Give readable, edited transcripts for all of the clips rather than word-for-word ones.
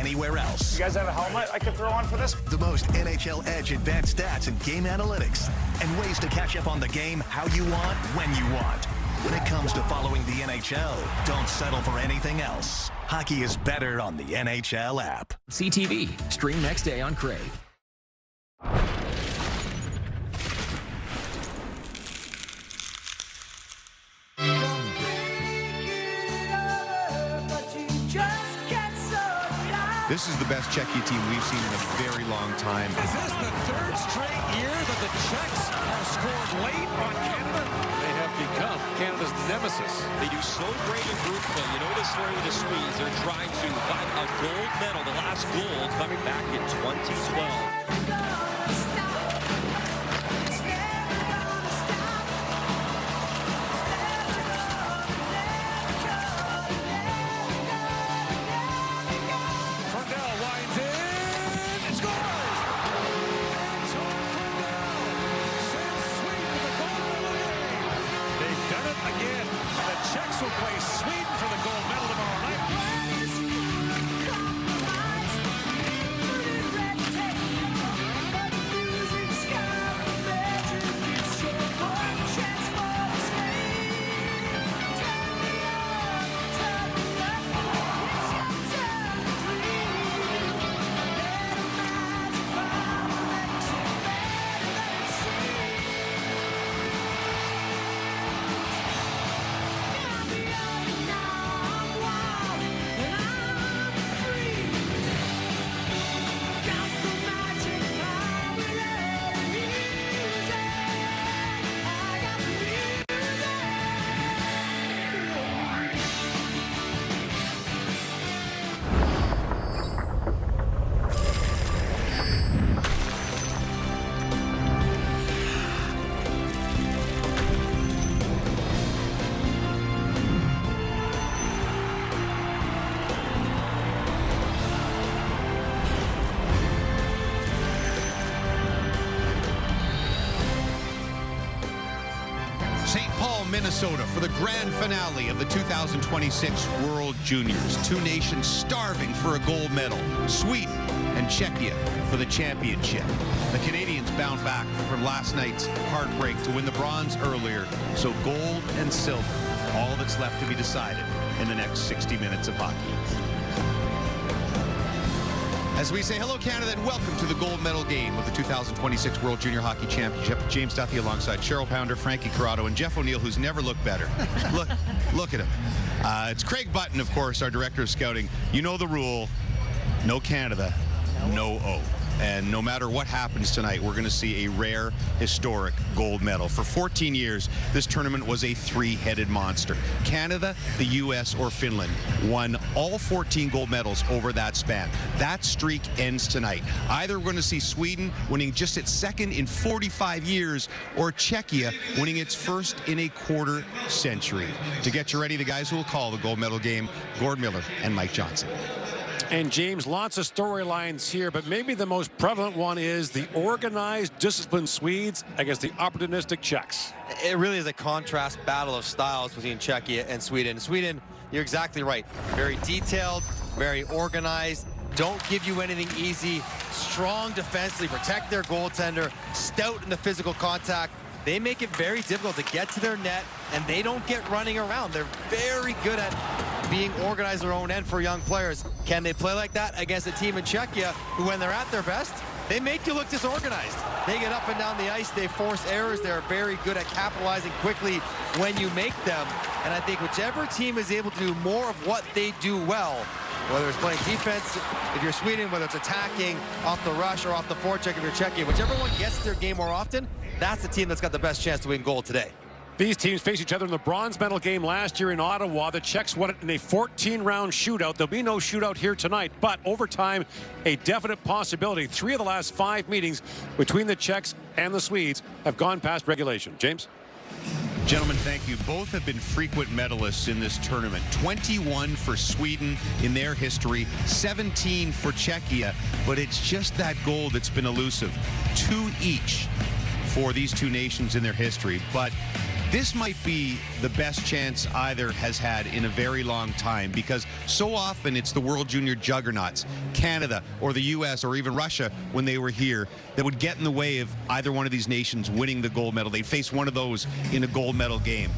anywhere else. You guys have a helmet I could throw on for this? The most NHL Edge advanced stats and game analytics, and ways to catch up on the game how you want, when you want. When it comes to following the NHL, don't settle for anything else. Hockey is better on the NHL app. CTV. Stream next day on Crave. This is the best Czechia team we've seen in a very long time. Is this the third straight year that the Czechs have scored late on Canada? They have become Canada's nemesis. They do so great in group play. You know the story with the Swedes. They're trying to find a gold medal. The last gold coming back in 2012. Will play Sweden for the gold medal tomorrow night. Minnesota for the grand finale of the 2026 World Juniors. Two nations starving for a gold medal, Sweden and Czechia for the championship. The Canadians bound back from last night's heartbreak to win the bronze earlier, so gold and silver, all that's left to be decided in the next 60 minutes of hockey. As we say hello, Canada, and welcome to the gold medal game of the 2026 World Junior Hockey Championship. James Duthie alongside Cheryl Pounder, Frankie Corrado, and Jeff O'Neill, who's never looked better. Look at him. It's Craig Button, of course, our director of scouting. You know the rule: no Canada, no O. And no matter what happens tonight, we're going to see a rare, historic gold medal. For 14 years, this tournament was a three-headed monster. Canada, the U.S., or Finland won all 14 gold medals over that span. That streak ends tonight. Either we're going to see Sweden winning just its second in 45 years, or Czechia winning its first in a quarter century. To get you ready, the guys who will call the gold medal game, Gord Miller and Mike Johnson. And James, lots of storylines here, but maybe the most prevalent one is the organized, disciplined Swedes against the opportunistic Czechs. It really is a contrast battle of styles between Czechia and Sweden. Sweden, you're exactly right. Very detailed, very organized, don't give you anything easy, strong defensively, protect their goaltender, stout in the physical contact. They make it very difficult to get to their net, and they don't get running around. They're very good at being organized their own end for young players. Can they play like that against a team in Czechia who, when they're at their best, they make you look disorganized? They get up and down the ice, they force errors, they're very good at capitalizing quickly when you make them. And I think whichever team is able to do more of what they do well, whether it's playing defense if you're Sweden, whether it's attacking off the rush or off the forecheck if you're Czechia, whichever one gets their game more often, that's the team that's got the best chance to win gold today. These teams faced each other in the bronze medal game last year in Ottawa. The Czechs won it in a 14-round shootout. There'll be no shootout here tonight, but overtime, a definite possibility. 3 of the last 5 meetings between the Czechs and the Swedes have gone past regulation. James? Gentlemen, thank you. Both have been frequent medalists in this tournament. 21 for Sweden in their history, 17 for Czechia, but it's just that gold that's been elusive. 2 each for these two nations in their history. But this might be the best chance either has had in a very long time, because so often it's the World Junior juggernauts, Canada or the U.S. or even Russia when they were here, that would get in the way of either one of these nations winning the gold medal. They'd face one of those in a gold medal game.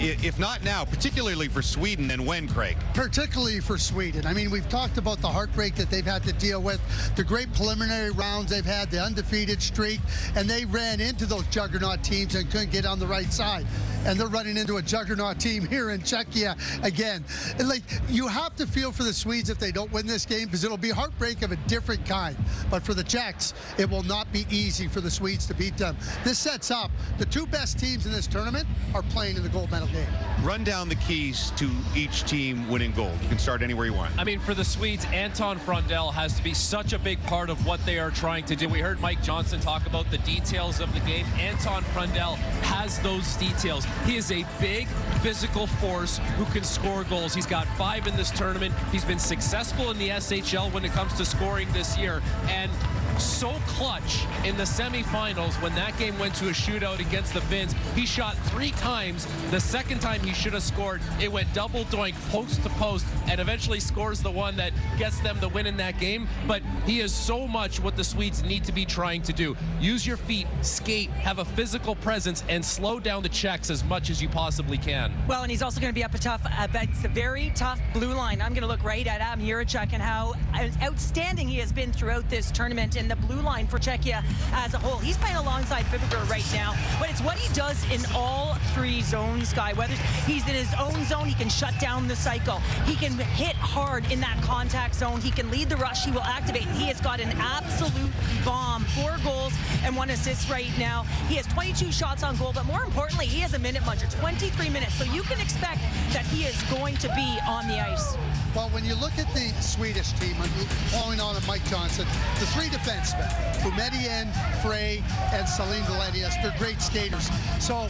If not now, particularly for Sweden, then when, Craig? Particularly for Sweden. I mean, we've talked about the heartbreak that they've had to deal with, the great preliminary rounds they've had, the undefeated streak, and they ran into those juggernaut teams and couldn't get on the right side. And they're running into a juggernaut team here in Czechia again. And like, you have to feel for the Swedes if they don't win this game, because it'll be heartbreak of a different kind. But for the Czechs, it will not be easy for the Swedes to beat them. This sets up the two best teams in this tournament are playing in the gold medal game. Run down the keys to each team winning gold. You can start anywhere you want. I mean, for the Swedes, Anton Frundell has to be such a big part of what they are trying to do. We heard Mike Johnson talk about the details of the game. Anton Frundell has those details. He is a big physical force who can score goals. He's got 5 in this tournament. He's been successful in the SHL when it comes to scoring this year. And so clutch in the semifinals when that game went to a shootout against the Finns. He shot 3 times. The second time he should have scored, it went double doink, post to post, and eventually scores the one that gets them the win in that game. But he is so much what the Swedes need to be trying to do. Use your feet, skate, have a physical presence, and slow down the Czechs as much as you possibly can. Well, and he's also going to be up against a very tough blue line. I'm going to look right at Adam Jiricek and how outstanding he has been throughout this tournament in the blue line for Czechia as a whole. He's playing alongside Fibiger right now, but it's what he does in all 3 zones, Guy. Whether he's in his own zone, he can shut down the cycle. He can hit hard in that contact zone. He can lead the rush. He will activate. He has got an absolute bomb. 4 goals and 1 assist right now. He has 22 shots on goal, but more importantly, he has a minute muncher, 23 minutes. So you can expect that he is going to be on the ice. Well, when you look at the Swedish team, following on Mike Johnson, the 3 defensemen, Boumedienne, Frey, and Salim Valenius, they're great skaters. So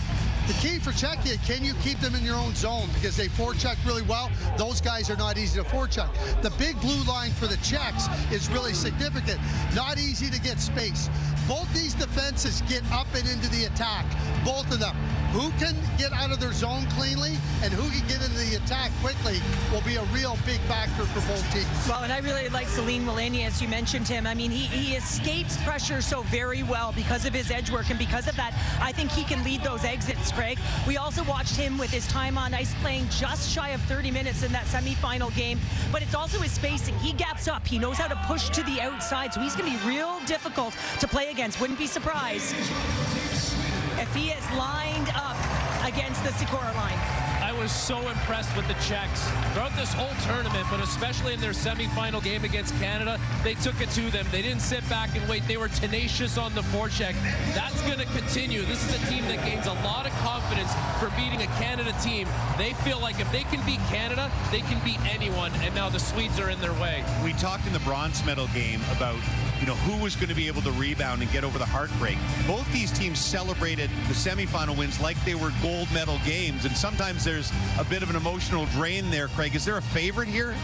the key for Czechia, can you keep them in your own zone? Because they forecheck really well. Those guys are not easy to forecheck. The big blue line for the Czechs is really significant. Not easy to get space. Both these defenses get up and into the attack, both of them. Who can get out of their zone cleanly and who can get into the attack quickly will be a real big factor for both teams. Well, and I really like Salim Valenius. You mentioned him. I mean, he escapes pressure so very well because of his edge work, and because of that, I think he can lead those exits, Craig. We also watched him with his time on ice playing just shy of 30 minutes in that semifinal game, but it's also his spacing. He gaps up. He knows how to push to the outside, so he's going to be real difficult to play against. Wouldn't be surprised if he is lined up against the Sikora line. I was so impressed with the Czechs throughout this whole tournament, but especially in their semifinal game against Canada. They took it to them. They didn't sit back and wait. They were tenacious on the forecheck. That's going to continue. This is a team that gains a lot of confidence for beating a Canada team. They feel like if they can beat Canada, they can beat anyone, and now the Swedes are in their way. We talked in the bronze medal game about, who was going to be able to rebound and get over the heartbreak. Both these teams celebrated the semifinal wins like they were gold medal games, and sometimes there's a bit of an emotional drain there, Craig. Is there a favorite here?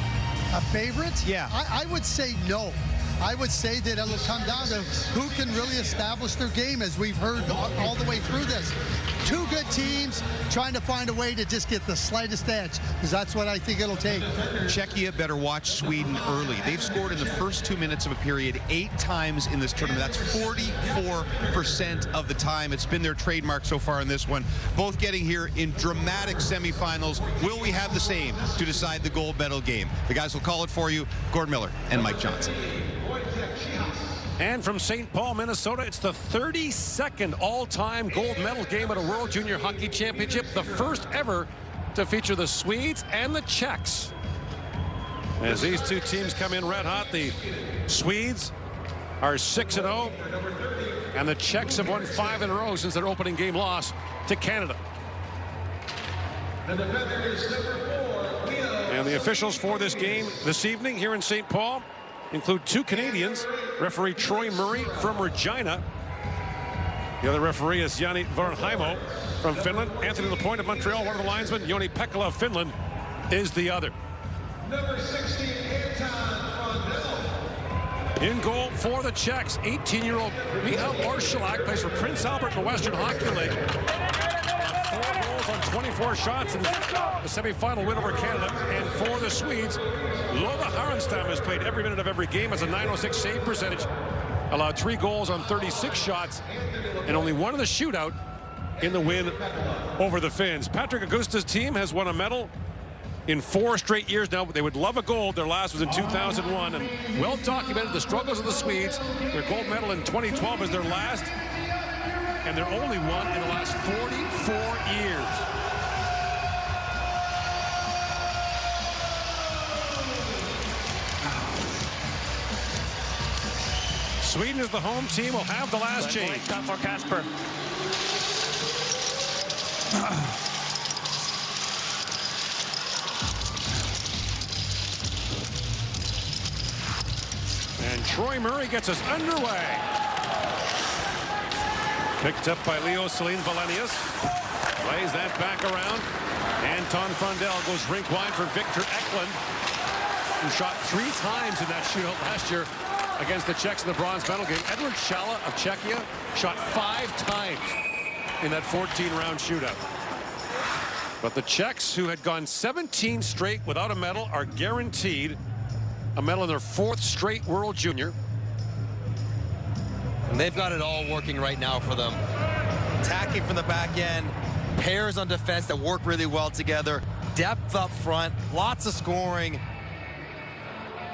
A favorite? Yeah. I would say no. I would say that it'll come down to who can really establish their game, as we've heard all the way through this. 2 good teams trying to find a way to just get the slightest edge, because that's what I think it'll take. Czechia better watch Sweden early. They've scored in the first 2 minutes of a period 8 times in this tournament. That's 44% of the time. It's been their trademark so far in this one. Both getting here in dramatic semifinals. Will we have the same to decide the gold medal game? The guys will call it for you. Gord Miller and Mike Johnson. And from St. Paul, Minnesota, it's the 32nd all-time gold medal game at a World Junior Hockey Championship, the first ever to feature the Swedes and the Czechs. As these 2 teams come in red hot, the Swedes are 6-0, and the Czechs have won 5 in a row since their opening game loss to Canada. And the officials for this game this evening here in St. Paul include 2 Canadians, referee Troy Murray from Regina. The other referee is Jani Varanheimo from Finland. Anthony Lapointe of Montreal, one of the linesmen. Joni Pekkala of Finland is the other. Number 16, Anton Frundell. In goal for the Czechs, 18-year-old Michal Orszalak plays for Prince Albert in the Western Hockey League. 24 shots in the semifinal win over Canada. And for the Swedes, Lotta Harenstam has played every minute of every game, has a .906 save percentage, allowed 3 goals on 36 shots, and only one in the shootout in the win over the Finns. Patrick Augusta's team has won a medal in 4 straight years now. They would love a gold. Their last was in 2001, and well documented the struggles of the Swedes. Their gold medal in 2012 is their last, and their only one in the last 44 years. Sweden is the home team, will have the last change. Stop for Kasper. And Troy Murray gets us underway. Picked up by Leo Celine Valenius. Plays that back around. Anton Frundell goes rink wide for Victor Eklund, who shot 3 times in that shootout last year against the Czechs in the bronze medal game. Edward Chala of Czechia shot 5 times in that 14-round shootout. But the Czechs, who had gone 17 straight without a medal, are guaranteed a medal in their 4th straight World Junior. And they've got it all working right now for them. Attacking from the back end, pairs on defense that work really well together, depth up front, lots of scoring.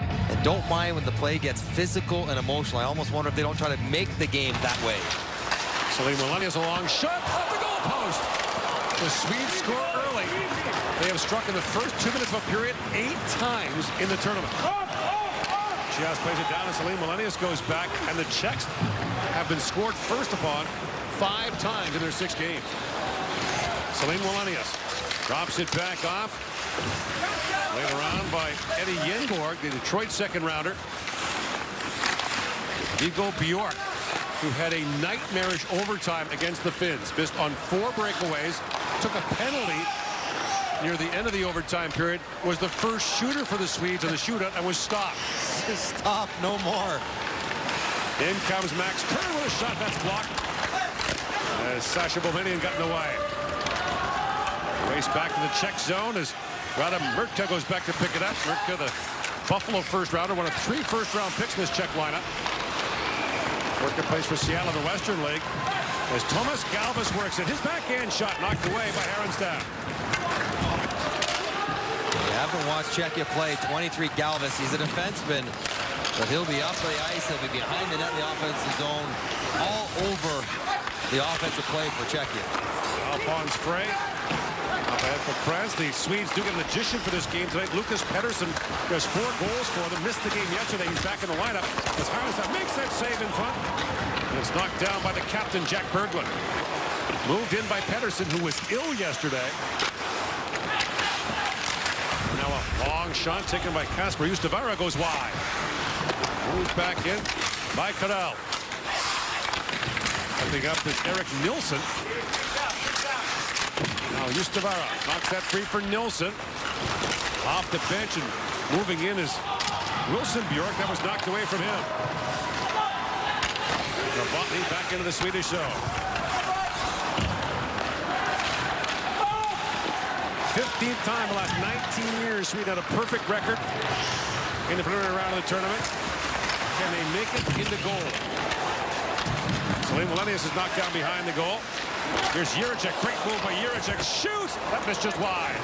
And don't mind when the play gets physical and emotional. I almost wonder if they don't try to make the game that way. Celine Valenius, a long shot off the goal post. The Swedes score early. They have struck in the first 2 minutes of a period 8 times in the tournament. Chias plays it down, and Celine Valenius goes back, and the Czechs have been scored first upon 5 times in their 6 games. Celine Valenius drops it back off. Laid around by Eddie Yenborg, the Detroit second-rounder. Hugo Bjork, who had a nightmarish overtime against the Finns, missed on 4 breakaways, took a penalty near the end of the overtime period, was the first shooter for the Swedes in the shootout and was stopped. Stop, no more. In comes Max Kerr with a shot that's blocked as Sasha Bohmenian got in the way. Race back to the Czech zone as Radim Mrtka goes back to pick it up. Mrtka, the Buffalo first-rounder, one of 3 first-round picks in this Czech lineup. Mrtka plays for Seattle in the Western League as Thomas Galvis works it. His backhand shot knocked away by Harenstam. You haven't watched Czechia play. 23 Galvis. He's a defenseman, but he'll be up the ice. He'll be behind the net in the offensive zone, all over the offensive play for Czechia. Alphonse Frey up ahead for Prez. The Swedes do get an addition for this game tonight. Lucas Pettersson does 4 goals for them. Missed the game yesterday. He's back in the lineup as Harenstam makes that save in front. And it's knocked down by the captain, Jack Berglund. Moved in by Pettersson, who was ill yesterday. Now a long shot taken by Kasper Justavara goes wide. Moved back in by Cadell. Coming up is Eric Nilsson. Now Justavara knocks that free for Nilsson. Off the bench and moving in is Wilson Bjork. That was knocked away from him. Novotny back into the Swedish zone. 15th time in the last 19 years Sweden had a perfect record in the preliminary round of the tournament. Can they make it into goal? Celine Valenius is knocked down behind the goal. Here's Jiricek. Great move by Jiricek. Shoots! That missed just wide.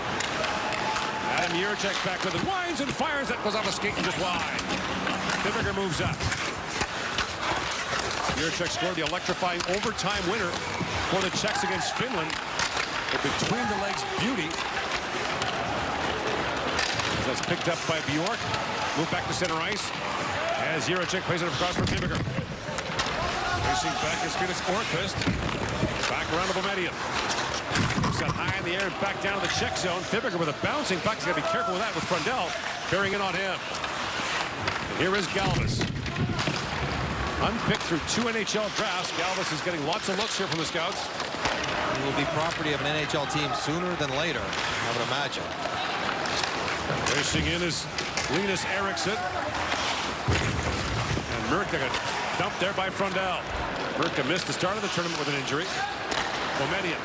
Adam Jiricek back with it. Winds and fires. That goes off a skate and just wide. Fibiger moves up. Jiricek scored the electrifying overtime winner for the Czechs against Finland. A between-the-legs beauty. That's picked up by Bjork. Move back to center ice. As Jiricek plays it across for Fibiger. Racing back is Felix Orquist. Back around to Bohmenian. Set high in the air and back down to the Czech zone. Fibiger with a bouncing puck. He's got to be careful with that with Frundell bearing in on him. And here is Galvis. Unpicked through 2 NHL drafts. Galvis is getting lots of looks here from the scouts. He will be property of an NHL team sooner than later, I would imagine. Racing in is Linus Eriksson. And Mrtka got dumped there by Frundell. Mrtka missed the start of the tournament with an injury. Bohmenian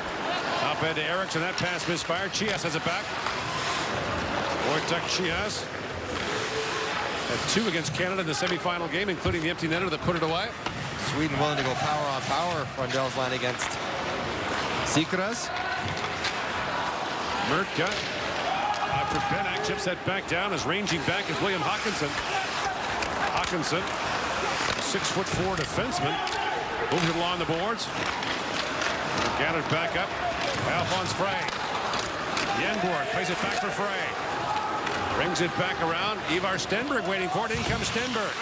Up end to Eriksson. That pass misfired. Chias has it back. Wojtek Chias had 2 against Canada in the semifinal game, including the empty netter that put it away. Sweden willing to go power on power. Frundell's line against Sikaras. Murtka. For Benak, chips that back down. As ranging back is William Hawkinson. Hawkinson, 6'4" defenseman, moves it along the boards. Gathered back up. Alphonse Frey. Yenborg plays it back for Frey. Brings it back around. Ivar Stenberg waiting for it. In comes Stenberg.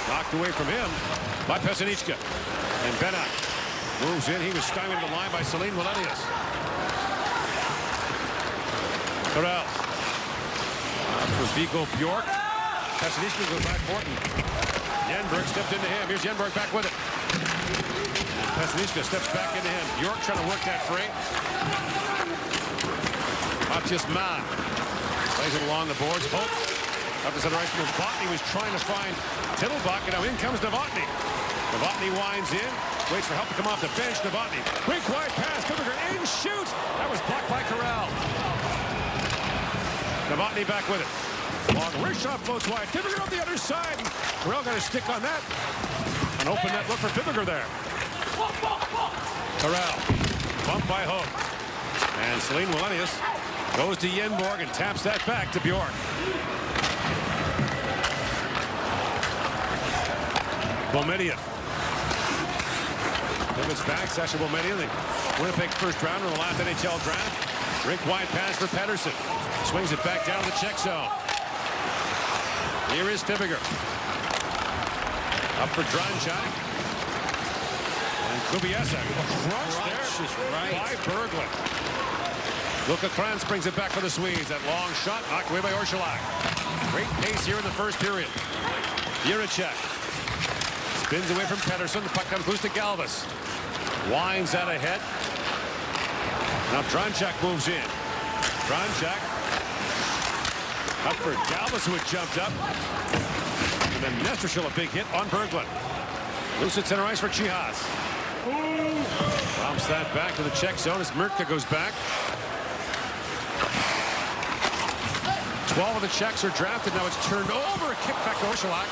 Knocked away from him by Pesanichka. And Benak moves in. He was stymied to the line by Celine Wallenius. Corral. For Vigo Bjork. Pesanichka goes back for it. Yenberg stepped into him. Here's Yenberg back with it. Pesanichka steps back into him. Bjork trying to work that free. Matthias Mann plays it along the boards. Hope up to center ice. Novotny was trying to find Tittlebach, and now in comes Novotny. Novotny winds in, waits for help to come off the bench. Novotny, quick wide pass. Kupperger in, shoots. That was blocked by Corral. Novotny back with it. Long wrist shot floats wide. Kupperger on the other side. Corral got a stick on that. An open net look for Kupperger there. Corral, bumped by Hope. And Celine Wallenius goes to Yenborg and taps that back to Bjork. Bomedia. Pivots back, Sasha Bomedia, the Winnipeg first rounder in the last NHL draft. Rink wide pass for Pettersson. Swings it back down to the check zone. Here is Kupperger. Up for Dronchak. And Kubiesa. Crunch there by Berglund. Luka Kranz brings it back for the Swedes. That long shot knocked away by Orszalak. Great pace here in the first period. Jiricek spins away from Pettersson. The puck comes loose to Galvis. Winds out ahead. Now Dronchak moves in. Dronchak up for Galvis, who had jumped up. And then Nestershil, a big hit on Berglund. Loose at center ice for Chihas. Bounce that back to the check zone as Murtka goes back. 12 of the Czechs are drafted. Now it's turned over. A kick back to Orszalak.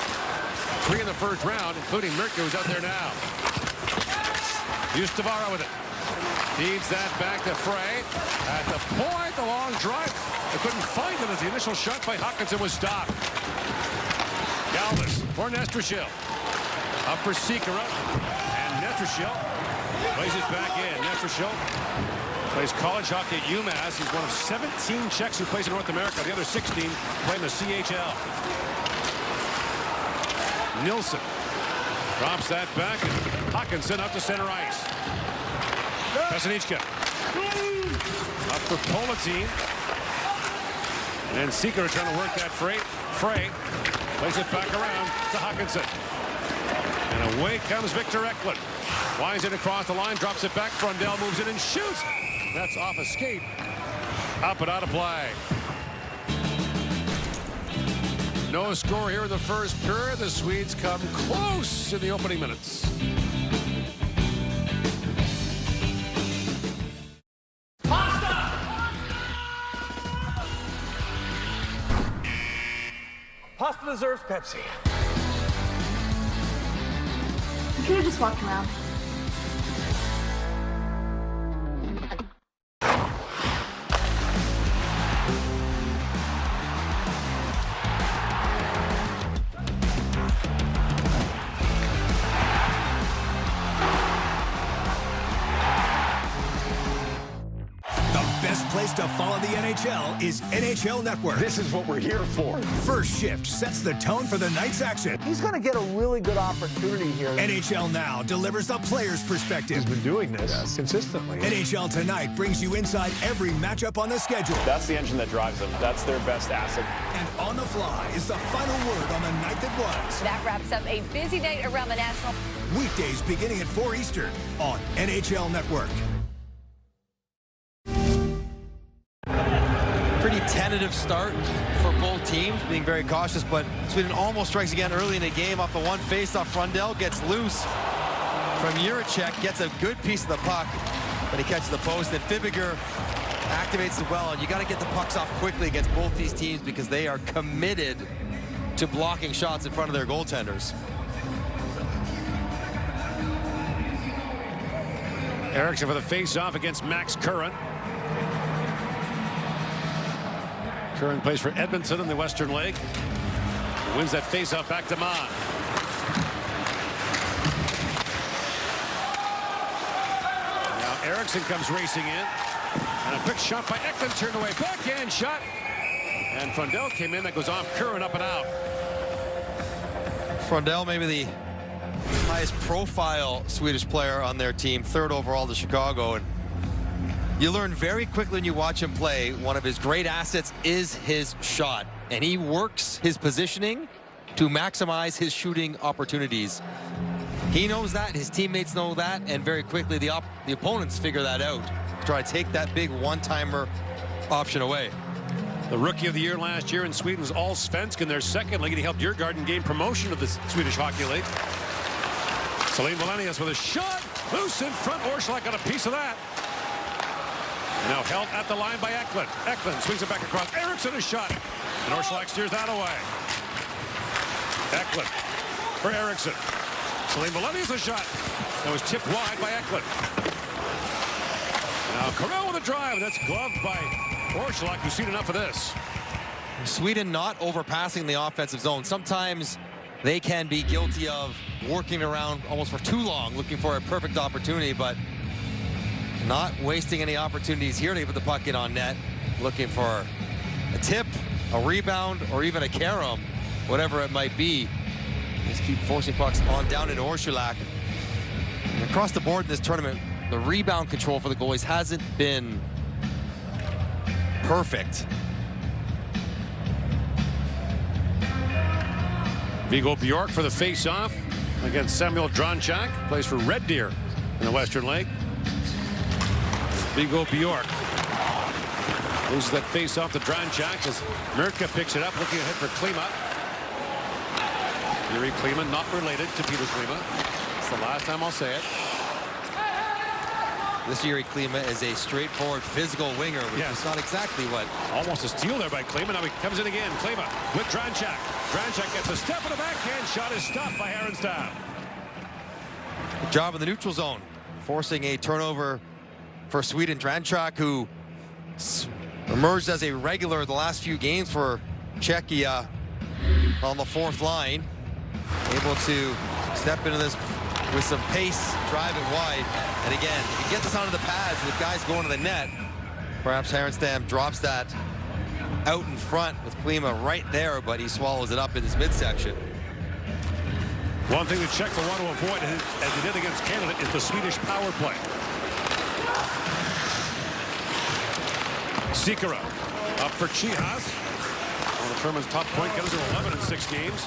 3 in the first round, including Murtka, who's out there now. Ustavara with it. Feeds that back to Frey. At the point, the long drive. They couldn't find it as the initial shot by Hawkinson was stopped. Galvis for Nestershil. Up for Sikora. And Nestershil plays it back in. Nestershil plays college hockey at UMass. He's one of 17 Czechs who plays in North America. The other 16 play in the CHL. Nilsson drops that back. And Hawkinson up to center ice. Pesanichka up for Politin. And Sikora trying to work that Frey plays it back around to Hawkinson. And away comes Victor Eklund. Winds it across the line, drops it back. Frundell moves in and shoots. That's off a skate. Up and out of play. No score here in the first period. The Swedes come close in the opening minutes. Pasta deserves Pepsi. You could have just walked around. Place to follow the NHL is NHL Network. This is what we're here for. First Shift sets the tone for the night's action. He's going to get a really good opportunity here. NHL Now delivers the player's perspective. He's been doing this consistently. NHL Tonight brings you inside every matchup on the schedule. That's the engine that drives them. That's their best asset. And On the Fly is the final word on the night that was. That wraps up a busy night around the National. Weekdays beginning at 4 Eastern on NHL Network. Pretty tentative start for both teams, being very cautious, but Sweden almost strikes again early in the game off the one faceoff. Frundell gets loose from Jiricek, gets a good piece of the puck, But he catches the post, and Fibiger activates the well, and you got to get the pucks off quickly against both these teams because they are committed to blocking shots in front of their goaltenders. Eriksson for the face-off against Max Curran. Curran plays for Edmonton in the Western League. Wins that face-off back to Mann. Now Eriksson comes racing in. And a quick shot by Eklund turned away. Backhand shot. And Frundell came in. That goes off Curran, up and out. Frundell, maybe the highest profile Swedish player on their team, 3rd overall to Chicago. And you learn very quickly when you watch him play, one of his great assets is his shot. And he works his positioning to maximize his shooting opportunities. He knows that, his teammates know that, and very quickly the opponents figure that out. Try to take that big one-timer option away. The Rookie of the Year last year in Sweden is Allsvenskan, their second league, and he helped Djurgården gain promotion of the Swedish Hockey League. Salim Valenius with a shot, loose in front. Orsolak got a piece of that. Now held at the line by Eklund. Eklund swings it back across. Eriksson a shot, and Orsolak steers that away. Eklund for Eriksson. Salim Valenius a shot. That was tipped wide by Eklund. Now Carell with a drive. That's gloved by Orsolak, who's seen enough of this. Sweden not overpassing the offensive zone. Sometimes they can be guilty of working around almost for too long, looking for a perfect opportunity, but not wasting any opportunities here to put the puck in on net, looking for a tip, a rebound, or even a carom, whatever it might be. Just keep forcing pucks on down into Orsolak. And across the board in this tournament, the rebound control for the goalies hasn't been perfect. Viggo Bjork for the face-off against Samuel Dronchak. Plays for Red Deer in the Western League. Viggo Bjork loses that face-off to Dronchak as Mirka picks it up, looking ahead for Klima. Yuri Klima, not related to Peter Klima. It's the last time I'll say it. This Yuri Klima is a straightforward physical winger, which is not exactly what. Almost a steal there by Klima. Now he comes in again. Klima with Dronchak. Dronchak gets a step in the backhand. Shot is stopped by Härenstam. Good job in the neutral zone, forcing a turnover for Sweden. Dronchak, who emerged as a regular the last few games for Czechia on the 4th line, able to step into this with some pace, drive it wide. And again, if you get this onto the pads with guys going to the net, perhaps Härenstam drops that out in front with Klima right there, but he swallows it up in his midsection. One thing the Czechs will want to avoid, as they did against Canada, is the Swedish power play. Sikora up for Chihas. One of the tournament's top point getters at 11 in 6 games.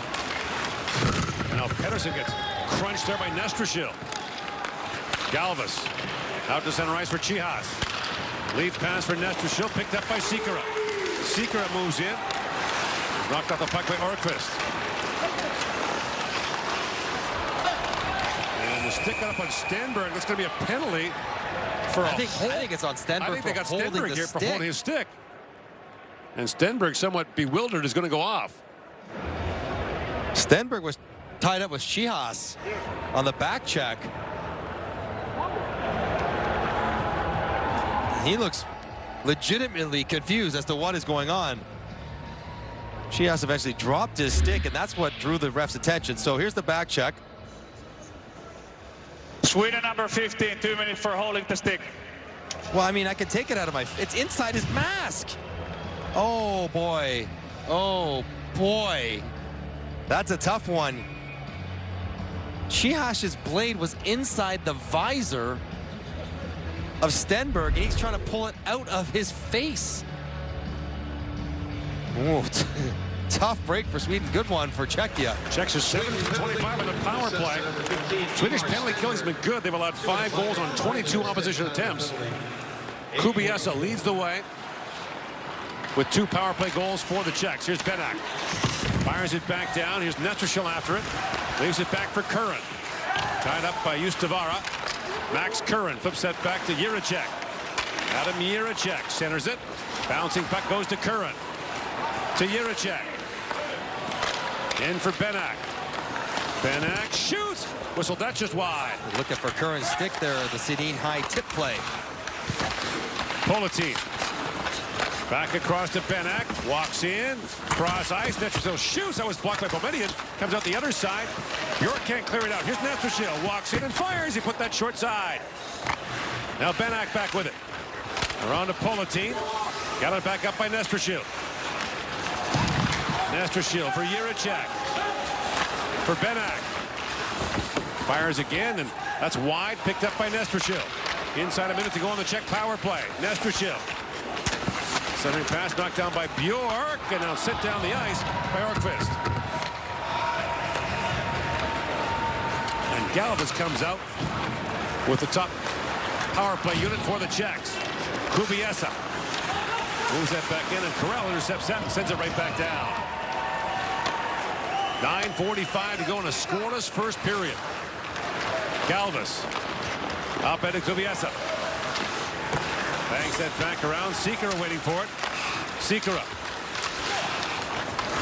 And now Pettersson gets crunched there by Nestrashil. Galvas out to center ice for Chihas. Lead pass for Nestrashil, picked up by Sikora. Sikora moves in. Knocked off the puck by Orqvist. And the stick got up on Stenberg. That's going to be a penalty for I think it's on Stenberg. I think they got Stenberg here for holding his stick. And Stenberg, somewhat bewildered, is going to go off. Stenberg was tied up with Chihas on the back check. He looks legitimately confused as to what is going on. Chihas eventually dropped his stick, and that's what drew the ref's attention. So here's the back check. Sweden number 15, 2 minutes for holding the stick. Well, I mean, I can take it out of my... It's inside his mask. Oh, boy. Oh, boy. That's a tough one. Chihas's blade was inside the visor of Stenberg, and he's trying to pull it out of his face. Ooh, tough break for Sweden. Good one for Czechia. Czechs are 7 for 25 in the power play. Swedish penalty killing's been good. They've allowed 5 goals on 22 opposition attempts. Kubiesa leads the way with 2 power play goals for the Czechs. Here's Benak. Fires it back down. Here's Nestrashil after it. Leaves it back for Curran. Tied up by Justavara. Max Curran flips that back to Jiricek. Adam Jiricek centers it. Bouncing puck goes to Curran. To Jiricek. In for Benak. Benak shoots. Whistle, that's just wide. Looking for Curran's stick there, the Sedin high tip play. Politin. Back across to Benak. Walks in. Cross ice. Nestrashil shoots. That was blocked by Boumedienne. Comes out the other side. Bjork can't clear it out. Here's Nestrashil. Walks in and fires. He put that short side. Now Benak back with it. Around to Politin. Got it back up by Nestrashil. Nestrashil for Jiricek. For Benak. Fires again, and that's wide. Picked up by Nestrashil. Inside a minute to go on the Czech power play. Nestrashil. Centering pass knocked down by Bjork, and now sent down the ice by Orkvist. And Galvas comes out with the top power play unit for the Czechs. Kubiesa moves that back in, and Carell intercepts that and sends it right back down. 9:45 to go in a scoreless first period. Galvas up at Kubiesa. Bangs that back around. Sikora waiting for it. Sikora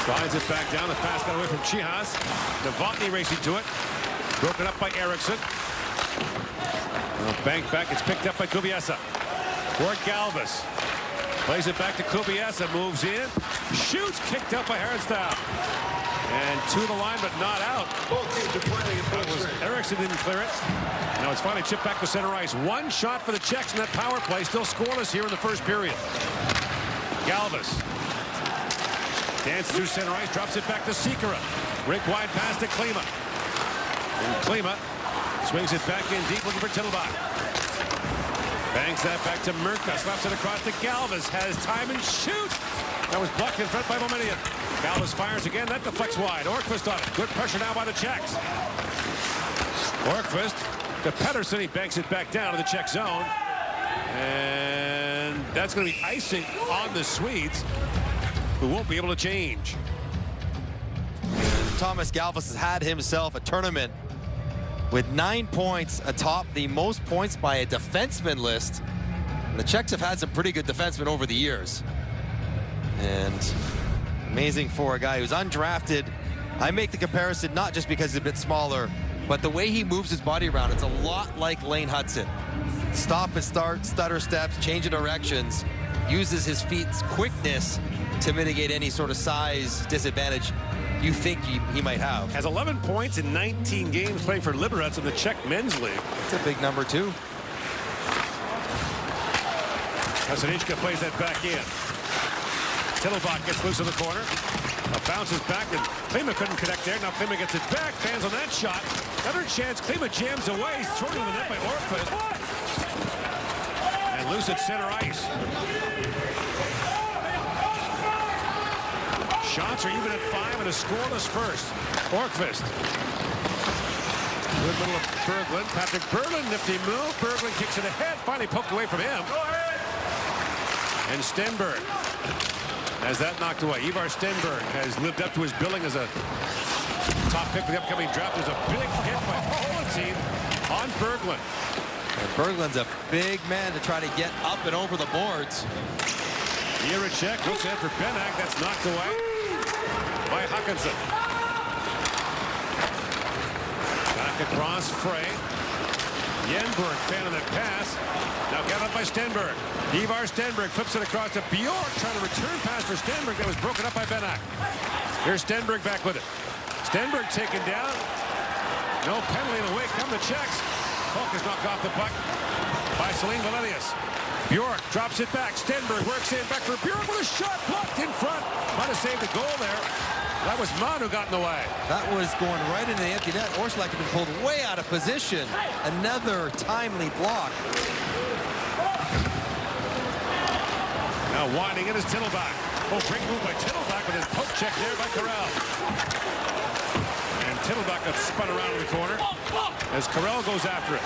slides it back down. The pass got away from Chihas. Novotny racing to it. Broken up by Eriksson. Banked back. It's picked up by Kubiesa. For Galvas. Plays it back to Kubiesa. Moves in. Shoots. Kicked up by Herrenstad. And to the line, but not out. Eriksson didn't clear it. Now it's finally chipped back to center ice. One shot for the Czechs in that power play. Still scoreless here in the first period. Galvas dances through center ice, drops it back to Sikora. Rink wide pass to Klima. And Klima swings it back in deep, looking for Tittlebach. Bangs that back to Murka. Slaps it across to Galvas. Has time and shoot. That was blocked in front by Boumedienne. Galvas fires again. That deflects wide. Orkvist on it. Good pressure now by the Czechs. Orkvist to Pettersson. He banks it back down to the Czech zone. And that's going to be icing on the Swedes, who won't be able to change. Thomas Galvas has had himself a tournament with 9 points atop the most points by a defenseman list. And the Czechs have had some pretty good defensemen over the years. And amazing for a guy who's undrafted. I make the comparison not just because he's a bit smaller, but the way he moves his body around. It's a lot like Lane Hudson. Stop and start, stutter steps, change of directions, uses his feet's quickness to mitigate any sort of size disadvantage you think he might have. Has 11 points in 19 games playing for Liberec in the Czech men's league. It's a big number too. Kasanichka plays that back in. Tittlebach gets loose in the corner. Bounces back, and Klima couldn't connect there. Now Klima gets it back. Fans on that shot. Another chance. Klima jams away. He's thrown to the net by Orkvist. And loose at center ice. Shots are even at 5 and a scoreless first. Orkvist. Good middle of Berglund. Patrick Berglund, nifty move. Berglund kicks it ahead. Finally poked away from him. And Stenberg has that knocked away. Ivar Stenberg has lived up to his billing as a top pick for the upcoming draft. There's a big hit by Politin on Berglund. And Berglund's a big man to try to get up and over the boards. Jiricek looks in for Benak. That's knocked away by Hutchinson. Back across Frey. Yenberg fan of that pass. Now got up by Stenberg. Ivar Stenberg flips it across to Bjork, trying to return pass for Stenberg. That was broken up by Benak. Here's Stenberg back with it. Stenberg taken down. No penalty in the wake. Come the Czechs. Polk is knocked off the puck by Celine Valenius. Bjork drops it back. Stenberg works in back for Bjork with a shot blocked in front. Might have saved the goal there. That was Mann who got in the way. That was going right into the empty net. Orsulak had been pulled way out of position. Another timely block. Now winding in is Tittlebach. Oh, great move by Tittlebach with his poke check there by Carell. And Tittlebach got spun around in the corner as Carell goes after it.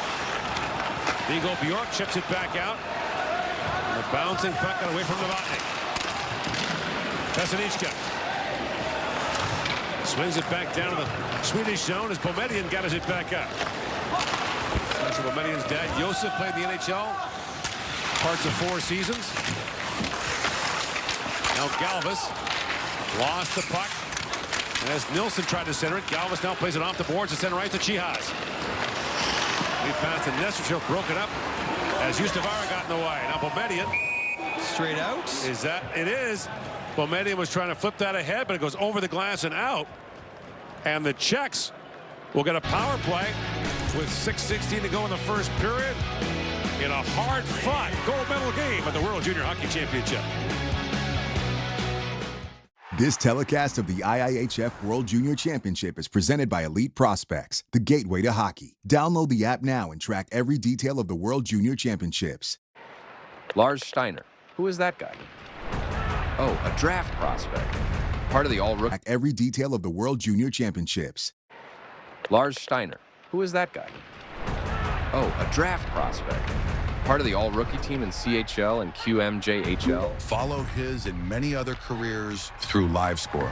Viggo Bjork chips it back out. And the bouncing puck got away from Novotny. Kasanichka swings it back down to the Swedish zone as Boumedienne gathers it back up. Michel Boumedien's dad, Joseph, played in the NHL parts of 4 seasons. Now Galvis lost the puck. And as Nilsson tried to center it, Galvis now plays it off the boards to center right to Chihas. Lead pass to Nesterchuk, broken up as Yustavara got in the way. Now Boumedien. Straight out? Is that? It is. Boumedien was trying to flip that ahead, but it goes over the glass and out. And the Czechs will get a power play with 6:16 to go in the first period in a hard-fought gold medal game at the World Junior Hockey Championship. This telecast of the IIHF World Junior Championship is presented by Elite Prospects, the gateway to hockey. Download the app now and track every detail of the World Junior Championships. Lars Steiner. Who is that guy? Oh, a draft prospect. Part of the all-rookie. Track every detail of the World Junior Championships. Lars Steiner. Who is that guy? Oh, a draft prospect. Part of the all-rookie team in CHL and QMJHL. Follow his and many other careers through LiveScore.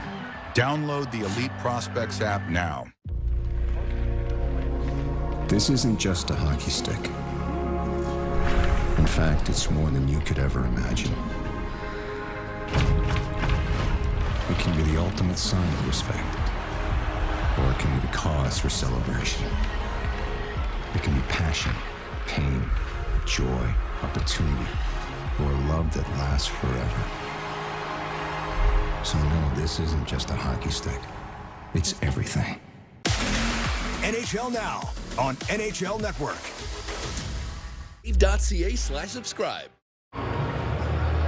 Download the Elite Prospects app now. This isn't just a hockey stick. In fact, it's more than you could ever imagine. It can be the ultimate sign of respect, or it can be the cause for celebration. It can be passion, pain, joy, opportunity, or a love that lasts forever. So no, this isn't just a hockey stick. It's everything. NHL Now on NHL Network. Steve.ca/subscribe.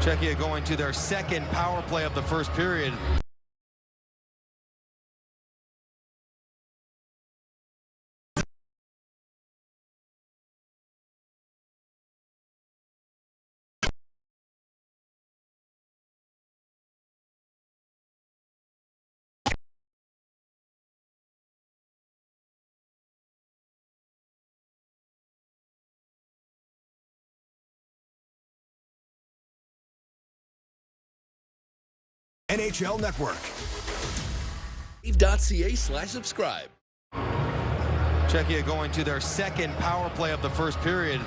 Czechia going to their second power play of the first period. NHL Network. Steve.ca/subscribe. Czechia going to their second power play of the first period.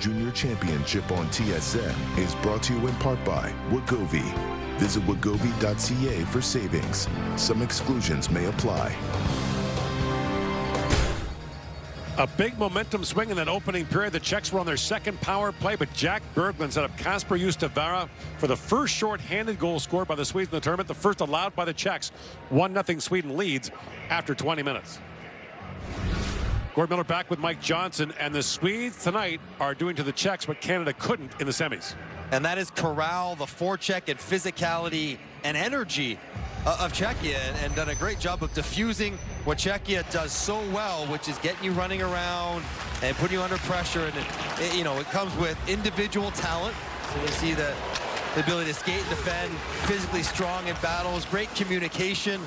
Junior Championship on TSN is brought to you in part by Wegovy. Visit wegovy.ca for savings. Some exclusions may apply. A big momentum swing in that opening period. The Czechs were on their second power play, but Jack Berglund set up Kasper Justavara for the first short-handed goal scored by the Swedes in the tournament, the first allowed by the Czechs. 1-0 Sweden leads after 20 minutes. Gord Miller back with Mike Johnson, and the Swedes tonight are doing to the Czechs what Canada couldn't in the semis. And that is corral the forecheck and physicality and energy of Czechia, and done a great job of diffusing what Czechia does so well, which is getting you running around and putting you under pressure. And it comes with individual talent. So you see the ability to skate and defend, physically strong in battles, great communication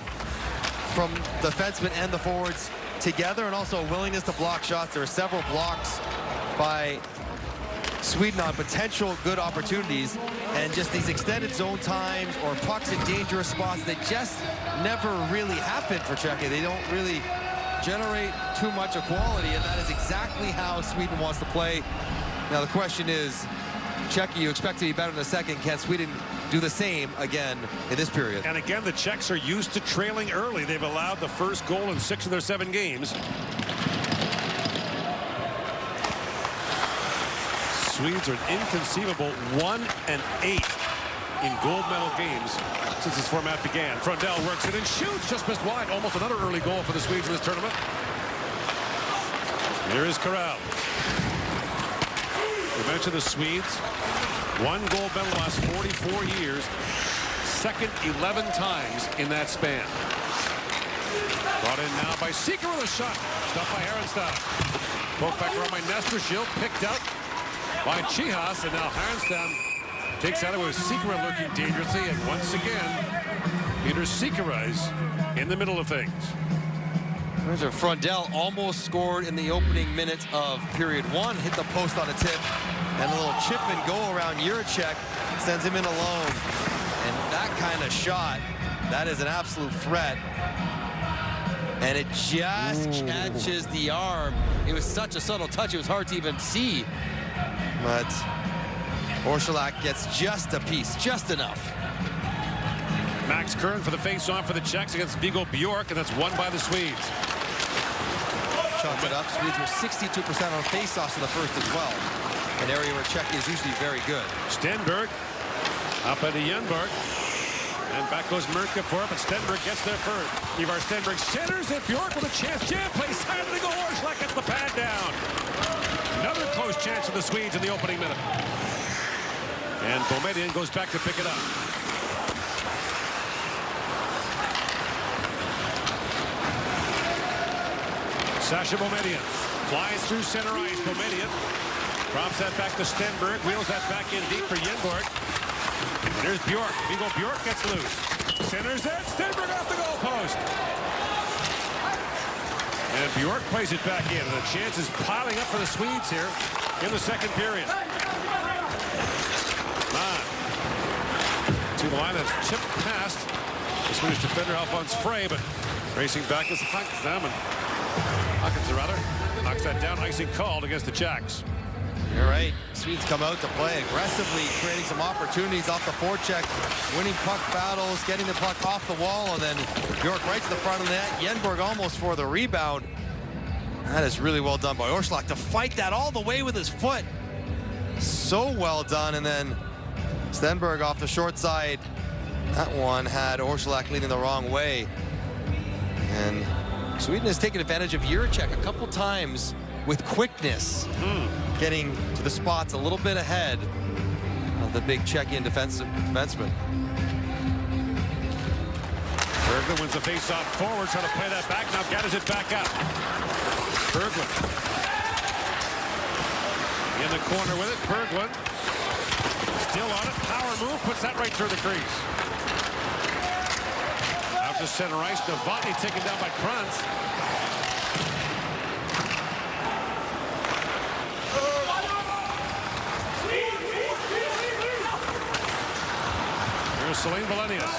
from the defensemen and the forwards together, and also a willingness to block shots. There are several blocks by Sweden on potential good opportunities, and just these extended zone times or pucks in dangerous spots that just never really happen for Czechia. They don't really generate too much equality, and that is exactly how Sweden wants to play. Now the question is, Czechia, you expect to be better in the second. Can Sweden do the same again in this period? And again, the Czechs are used to trailing early. They've allowed the first goal in 6 of their 7 games. Swedes are an inconceivable 1-8 in gold medal games since this format began. Frundell works it and shoots, just missed wide. Almost another early goal for the Swedes in this tournament. Here is Corral. We mentioned the Swedes. 1 gold medal the last 44 years. Second 11 times in that span. Brought in now by Seeker with a shot. Stuffed by Härenstam. Poke back around by Nestor. Shield picked up by Chihas, and now Härenstam takes out it with Sikora lurking dangerously, and once again, Peter Sikora is in the middle of things. There's a Frundell almost scored in the opening minutes of period 1, hit the post on a tip, and a little chip and go around Jiricek sends him in alone. And that kind of shot, that is an absolute threat. And it just catches the arm. It was such a subtle touch, it was hard to even see. But Orszalak gets just a piece, just enough. Max Kern for the face-off for the Czechs against Viggo Bjork, and that's won by the Swedes. Chalk it up. Swedes were 62% on face-offs in the first as well. An area where Czechia is usually very good. Stenberg up at Yenberg. And back goes Murka for it, but Stenberg gets there first. Ivar Stenberg centers it. Bjork with a chance. Jam plays side of the goal. Orszalak gets the pad down. Another close chance for the Swedes in the opening minute. And Boumedienne goes back to pick it up. Sasha Boumedienne flies through center ice. Boumedienne drops that back to Stenberg. Wheels that back in deep for Yenborg. There's Bjork. Viggo Bjork gets loose. Centers it. Stenberg off the goalpost. And Bjork plays it back in. And the chance is piling up for the Swedes here in the second period. To the line, that's chipped past the Swedish defender Alphonse Frey, but racing back is Hawkins, knocks that down. Icing called against the Czechs. You're right. Swedes come out to play aggressively, creating some opportunities off the forecheck, winning puck battles, getting the puck off the wall, and then Bjork right to the front of the net. Yenborg almost for the rebound. That is really well done by Orszalak to fight that all the way with his foot. So well done, and then Stenberg off the short side. That one had Orszalak leading the wrong way. And Sweden has taken advantage of Jiricek a couple times with quickness, getting to the spots a little bit ahead of the big Czechian defenseman. Berglund wins the face-off forward, trying to play that back. Now gathers it back up. Berglund in the corner with it. Berglund still on it. Power move, puts that right through the crease. Out to center ice. Novotny taken down by Kranz. Here's Celine Valenius.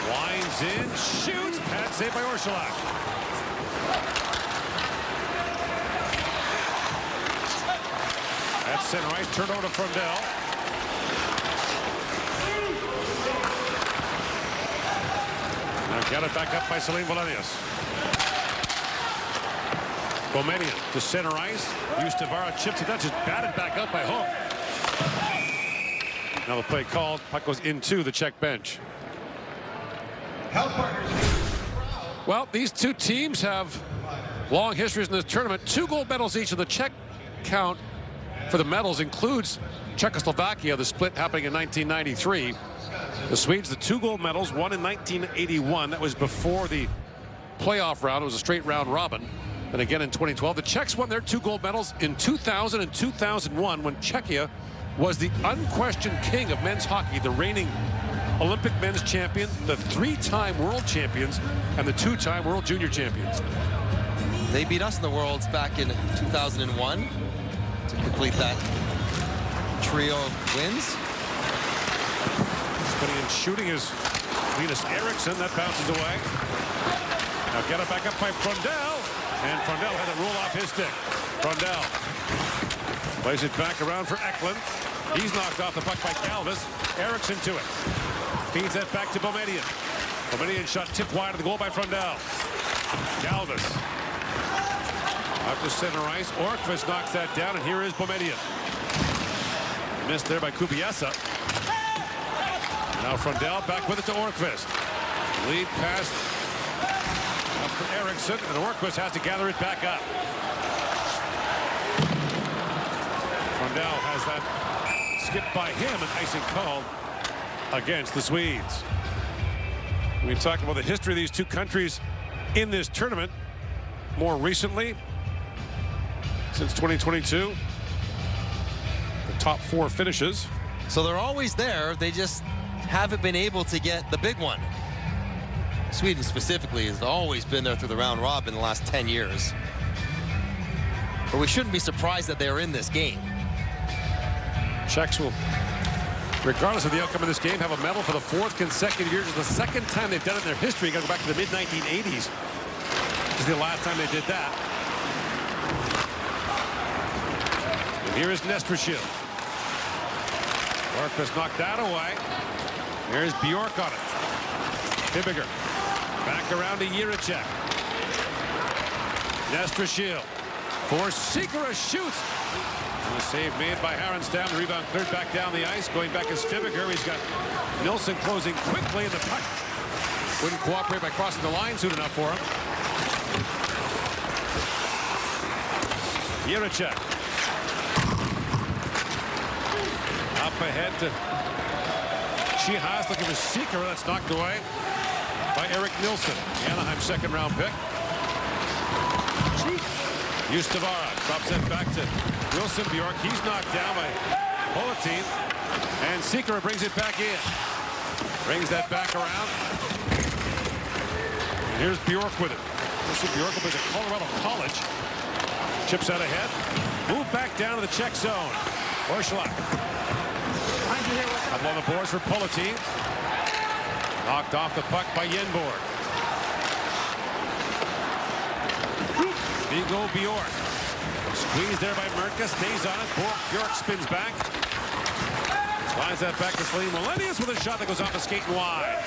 Winds in, shoots. Pad saved by Orszalak. center ice. Turn over to Frundell. Now got it back up by Celine Valenius. Boumedienne to center ice. Tavares chips it. That's just batted back up by Hook. Now the play called. Puck goes into the Czech bench. Well, these two teams have long histories in this tournament. 2 gold medals each, and the Czech count for the medals includes Czechoslovakia, the split happening in 1993. The Swedes, the 2 gold medals, one in 1981. That was before the playoff round. It was a straight round robin. And again in 2012. The Czechs won their 2 gold medals in 2000 and 2001 when Czechia was the unquestioned king of men's hockey, the reigning Olympic men's champion, the 3-time world champions, and the 2-time world junior champions. They beat us in the Worlds back in 2001 to complete that trio of wins. Spinning and shooting is Linus Eriksson. That bounces away. Now get it back up by Frundell. And Frundell had it roll off his stick. Frundell plays it back around for Eklund. He's knocked off the puck by Galvis. Eriksson to it. Feeds that back to Boumedienne. Boumedienne shot tipped wide of the goal by Frundell. Galvis. Up to center ice. Orkvist knocks that down, and here is Boumedienne. Missed there by Kubiesa. Now Frundell back with it to Orkvist. Lead pass up for Eriksson, and Orkvist has to gather it back up. Frundell has that skipped by him, and icing called against the Swedes. We talk about the history of these two countries in this tournament. More recently, since 2022, the top 4 finishes. So they're always there. They just haven't been able to get the big one. Sweden specifically has always been there through the round robin the last 10 years. But we shouldn't be surprised that they're in this game. Czechs will, regardless of the outcome of this game, have a medal for the 4th consecutive years. It's the 2nd time they've done it in their history. You got to go back to the mid-1980s. This is the last time they did that. And here is Nestrashil. Orkvist knocked that away. Here's Bjork on it. Fibiger back around to Jiricek. Nestrashil for Sikora shoots. And a save made by Harenstam. The rebound cleared back down the ice. Going back is Fibiger. He's got Nilsson closing quickly, and the puck wouldn't cooperate by crossing the line soon enough for him. Jiricek. Up ahead to Chihas, looking for Sikora. That's knocked away by Eric Nilsson, the Anaheim 2nd round pick. Tavares drops it back to Wilson Bjork. He's knocked down by Politin, and Sikora brings it back in. Brings that back around. And here's Bjork with it. Wilson Bjork will be at Colorado College. Chips out ahead. Move back down to the Czech zone. Orszlak. Up on the boards for Politin. Knocked off the puck by Yenborg. Vigo Bjork. Squeezed there by Mertka. Stays on it. Bjork spins back. Slides that back to Celine Valenius with a shot that goes off the skate and wide.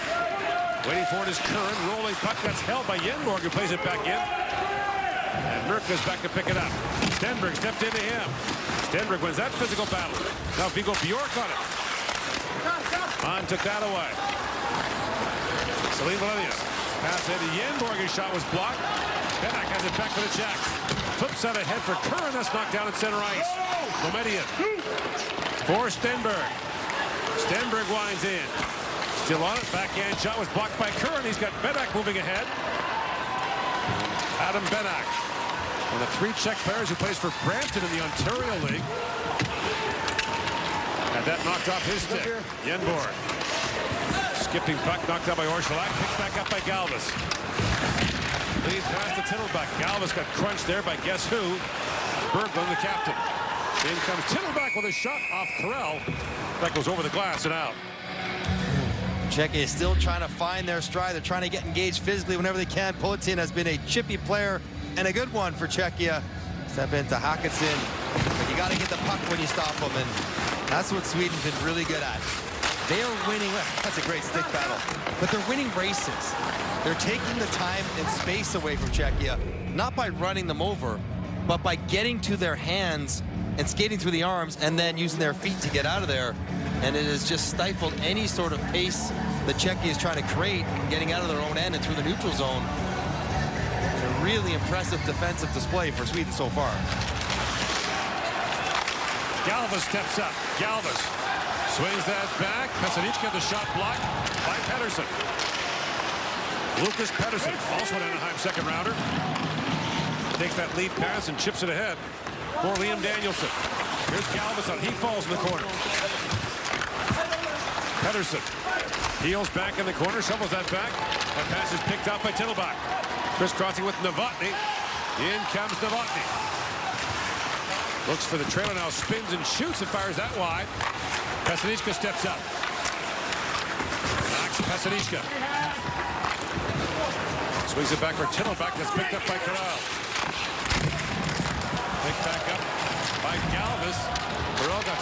Waiting for it is Curran. Rolling puck that's held by Yenborg, who plays it back in. And Mertka's back to pick it up. Stenberg stepped into him. Stenberg wins that physical battle. Now Vigo Bjork on it. Hahn took that away. Celine Valenius. Pass into Yenborg. His shot was blocked. Benak has it back for the Czechs. Flips out ahead for Curran. That's knocked down at center ice. Boumedienne for Stenberg. Stenberg winds in. Still on it. Backhand shot was blocked by Curran. He's got Benak moving ahead. Adam Benak. One of the 3 Czech players who plays for Brampton in the Ontario League. Had that knocked off his stick. Yenborg. Skipping puck knocked out by Orszlak. Picked back up by Galvis. Lead pass to Tittleback. Galvis got crunched there by guess who? Berglund, the captain. In comes Tittleback with a shot off Carell. That goes over the glass and out. Czechia is still trying to find their stride. They're trying to get engaged physically whenever they can. Politin has been a chippy player and a good one for Czechia. Step into Hackenson. You got to get the puck when you stop them, and that's what Sweden's been really good at. They are winning. That's a great stick battle. But they're winning races. They're taking the time and space away from Czechia, not by running them over, but by getting to their hands and skating through the arms and then using their feet to get out of there. And it has just stifled any sort of pace that Czechia is trying to create, getting out of their own end and through the neutral zone. A really impressive defensive display for Sweden so far. Galvas steps up. Galvas swings that back. Pesanichka, the shot blocked by Pettersson. Lucas Pettersson, also an Anaheim second rounder, takes that lead pass and chips it ahead for Liam Danielson. Here's Galveston. He falls in the corner. Pettersson heels back in the corner, shovels that back. That pass is picked up by Tittlebach. Crisscrossing with Novotny. In comes Novotny. Looks for the trailer now, spins and shoots and fires that wide. Pesanichka steps up. Knocks Pesanichka. Swings it back for Tittlebach. That's picked up by Corral. Picked back up by Galvas. Corral got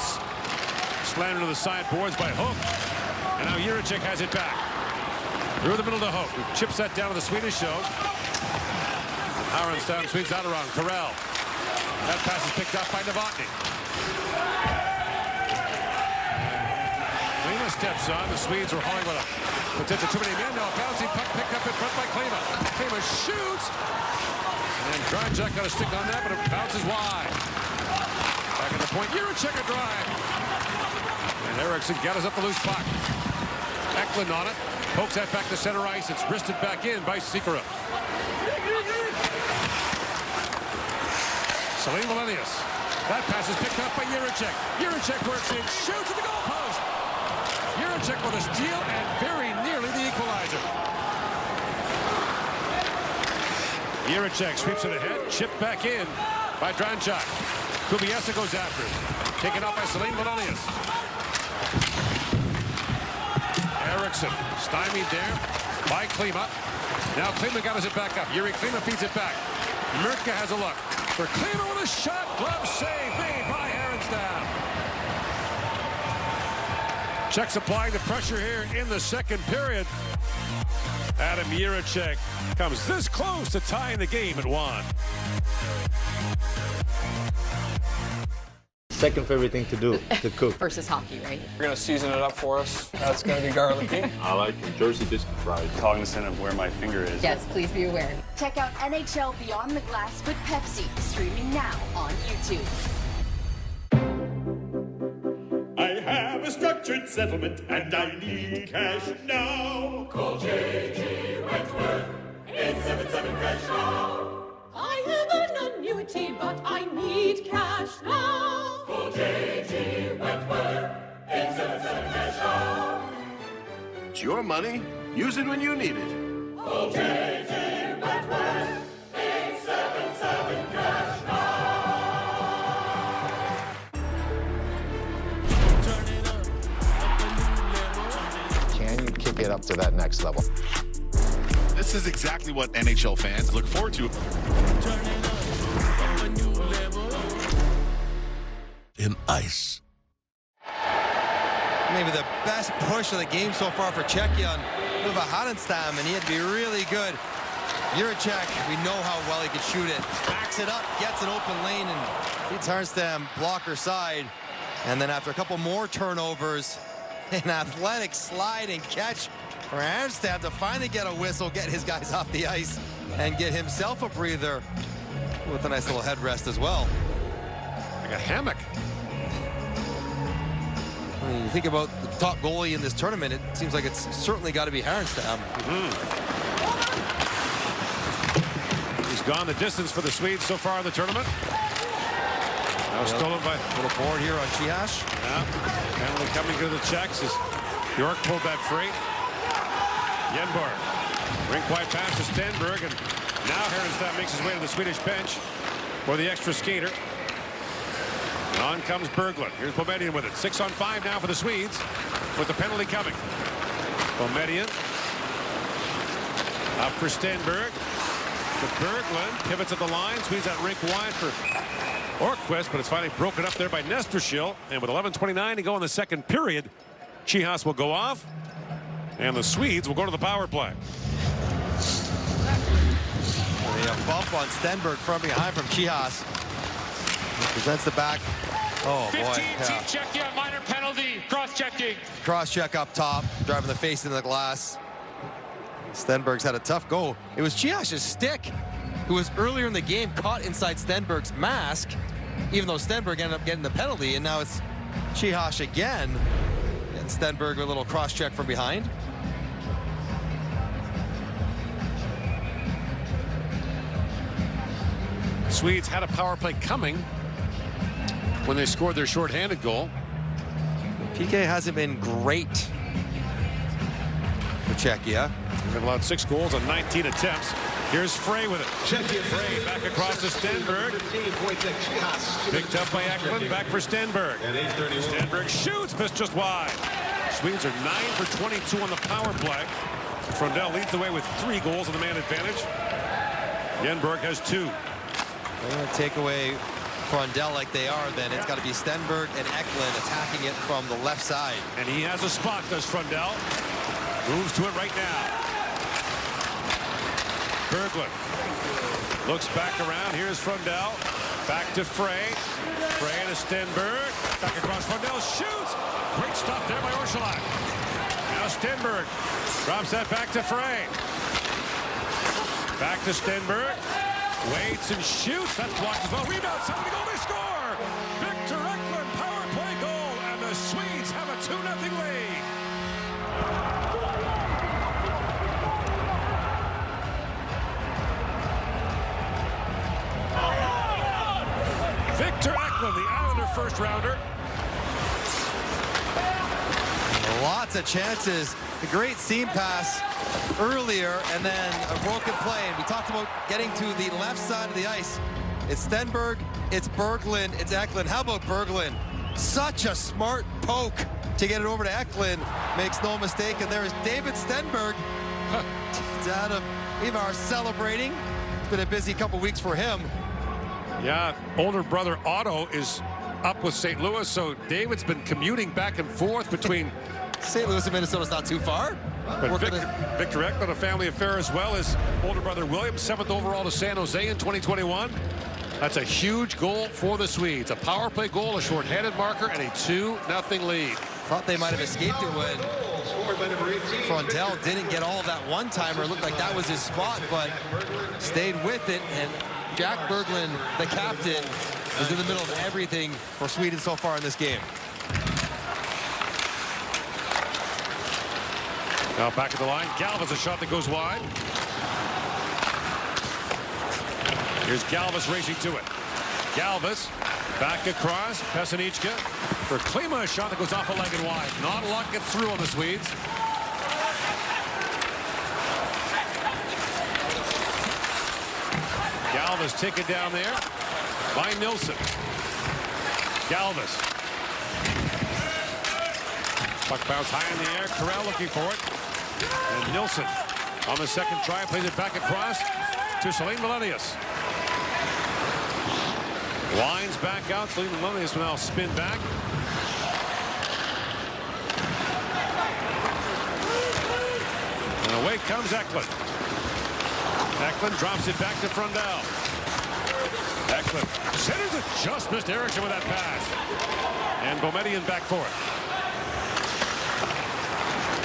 slammed to the sideboards by Hook. And now Jiricek has it back. Through the middle to Hook, who chips that down to the Swedish show. Aronstam swings out around Corral. That pass is picked up by Novotny. Klima steps on. The Swedes are hauling with a potential too many men. Now a bouncing puck picked up in front by Klima. Klima shoots. And Dryjack got a stick on that, but it bounces wide. Back at the point. Jiricek a drive. And Eriksson gathers up the loose puck. Eklund on it. Pokes that back to center ice. It's wristed back in by Sikora. Celine Valenius. That pass is picked up by Jiricek. Jiricek works in, shoots at the goal post. Jiricek with a steal and very nearly the equalizer. Jiricek sweeps it ahead, chipped back in by Dranchak. Kubiesa goes after it. Taken out by Celine Valenius. Eriksson stymied there by Klima. Now Klima gathers it back up. Jiri Klima feeds it back. Murtka has a look. For Klima with a shot, glove save made by Aronstam. Czechs applying the pressure here in the second period. Adam Jiricek comes this close to tying the game at 1. Second favorite thing to do, to cook. Versus hockey, right? You're going to season it up for us. That's going to be garlicky. I like Jersey biscuit fries. Cognizant of where my finger is. Yes, please be aware. Check out NHL Beyond the Glass with Pepsi, streaming now on YouTube. I have a structured settlement and I need cash now. Call J.G. Wentworth, 877 cash now. I have an annuity, but I need cash now. Call J.G. Wentworth, 877 cash now. It's your money. Use it when you need it. Call J.G. Wentworth, 877 cash now. Can you kick it up to that next level? This is exactly what NHL fans look forward to. In ice. Maybe the best push of the game so far for Czechia on Uwe Harenstam, and he had to be really good. Jiricek, we know how well he can shoot it. Backs it up, gets an open lane, and beats Harenstam blocker side. And then after a couple more turnovers, an athletic slide and catch for Harenstam to finally get a whistle, get his guys off the ice, and get himself a breather with a nice little headrest as well. Like a hammock. When you think about the top goalie in this tournament, it seems like it's certainly got to be Harenstam. He's gone the distance for the Swedes so far in the tournament. Now stolen by a little board here on Chihash. Yeah, penalty coming to the Czechs as York pulled that free. Yenborg, rink-wide pass to Stenberg, and now Harenstam makes his way to the Swedish bench for the extra skater. And on comes Berglund. Here's Boumedian with it. 6-on-5 now for the Swedes with the penalty coming. Boumedian up for Stenberg. to Berglund. Pivots at the line. Squeeze that rink wide for Orquist, but it's finally broken up there by Nestershil. And with 11:29 to go in the second period, Chihas will go off, and the Swedes will go to the power play. A bump on Stenberg from behind from Chihas. Presents the back. Oh, 15, boy. Team Czechia, minor penalty. Cross-checking. Cross-check up top, driving the face into the glass. Stenberg's had a tough go. It was Chihas' stick, who was earlier in the game caught inside Stenberg's mask, even though Stenberg ended up getting the penalty, and now it's Chihas again. And Stenberg with a little cross-check from behind. Swedes had a power play coming when they scored their shorthanded goal. PK hasn't been great for Czechia. They've allowed 6 goals on 19 attempts. Here's Frey with it. Frey back across to Stenberg. Picked up by Eklund. Back for Stenberg. Stenberg shoots, missed just wide. Swedes are 9 for 22 on the power play. Frondell leads the way with 3 goals on the man advantage. Yenberg has 2. They're going to take away Frondell like they are, then it's got to be Stenberg and Eklund attacking it from the left side. And he has a spot, does Frondell. Moves to it right now. Berglund looks back around. Here's Frondell. Back to Frey. Frey to Stenberg. Back across Frondell. Shoots. Great stop there by Orsolak. Now Stenberg drops that back to Frey. Back to Stenberg. Waits and shoots. That's blocked as well. Rebound. Somebody goal. They score. Victor Eklund power play goal. And the Swedes have a 2-0 lead. Victor Eklund, the Islander first rounder. Lots of chances. The great seam pass earlier, and then a broken play. And we talked about getting to the left side of the ice. It's Stenberg, it's Berglund, it's Eklund. How about Berglund? Such a smart poke to get it over to Eklund. Makes no mistake. And there is David Stenberg. Dad of Ivar celebrating. It's been a busy couple weeks for him. Yeah, older brother Otto is up with St. Louis, so David's been commuting back and forth between St. Louis and Minnesota's not too far. But Victor Eklund, a family affair as well as older brother William, 7th overall to San Jose in 2021. That's a huge goal for the Swedes. A power play goal, a shorthanded marker, and a 2-0 lead. Thought they might have escaped it when Frondell didn't get all of that one-timer. Looked like that was his spot, but stayed with it. And Jack Berglund, the captain, is in the middle of everything for Sweden so far in this game. Now back at the line, Galvas, a shot that goes wide. Here's Galvas racing to it. Galvas back across, Pesanichka for Klima, a shot that goes off a leg and wide. Not a lot gets through on the Swedes. Galvas taken down there by Nilsson. Galvas. Puck bounce high in the air. Corral looking for it. And Nilsson on the second try plays it back across to Celine Melenius. Lines back out. Celine Melenius will now spin back. And away comes Eklund. Eklund drops it back to Frondell. Eklund centers it. Just missed Eriksson with that pass. And Boumedienne back for it.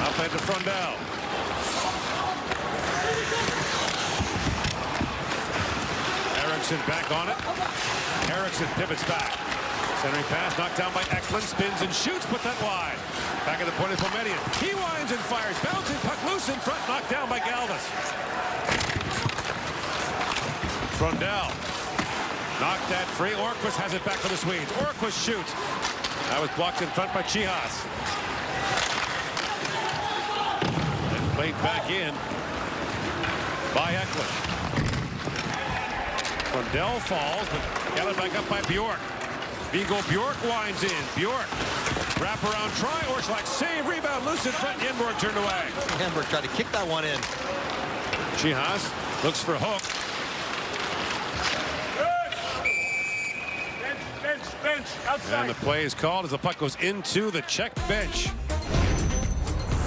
Outplayed to Frondell. Eriksson back on it. Eriksson pivots back. Centering pass knocked down by Eklund. Spins and shoots. Put that wide. Back at the point of Boumedienne. He winds and fires. Bouncing puck loose in front. Knocked down by Galvas. Frondell knocked that free. Orquist has it back for the Swedes. Orquist shoots. That was blocked in front by Chihas. And played back in by Eklund. Frondell falls, but got it back up by Bjork. Viggo Bjork winds in. Bjork wrap around try. Orsolak save, rebound, loose in front. Yenborg turned away. Yenborg tried to kick that one in. Chihas looks for Hook. And the play is called as the puck goes into the Czech bench.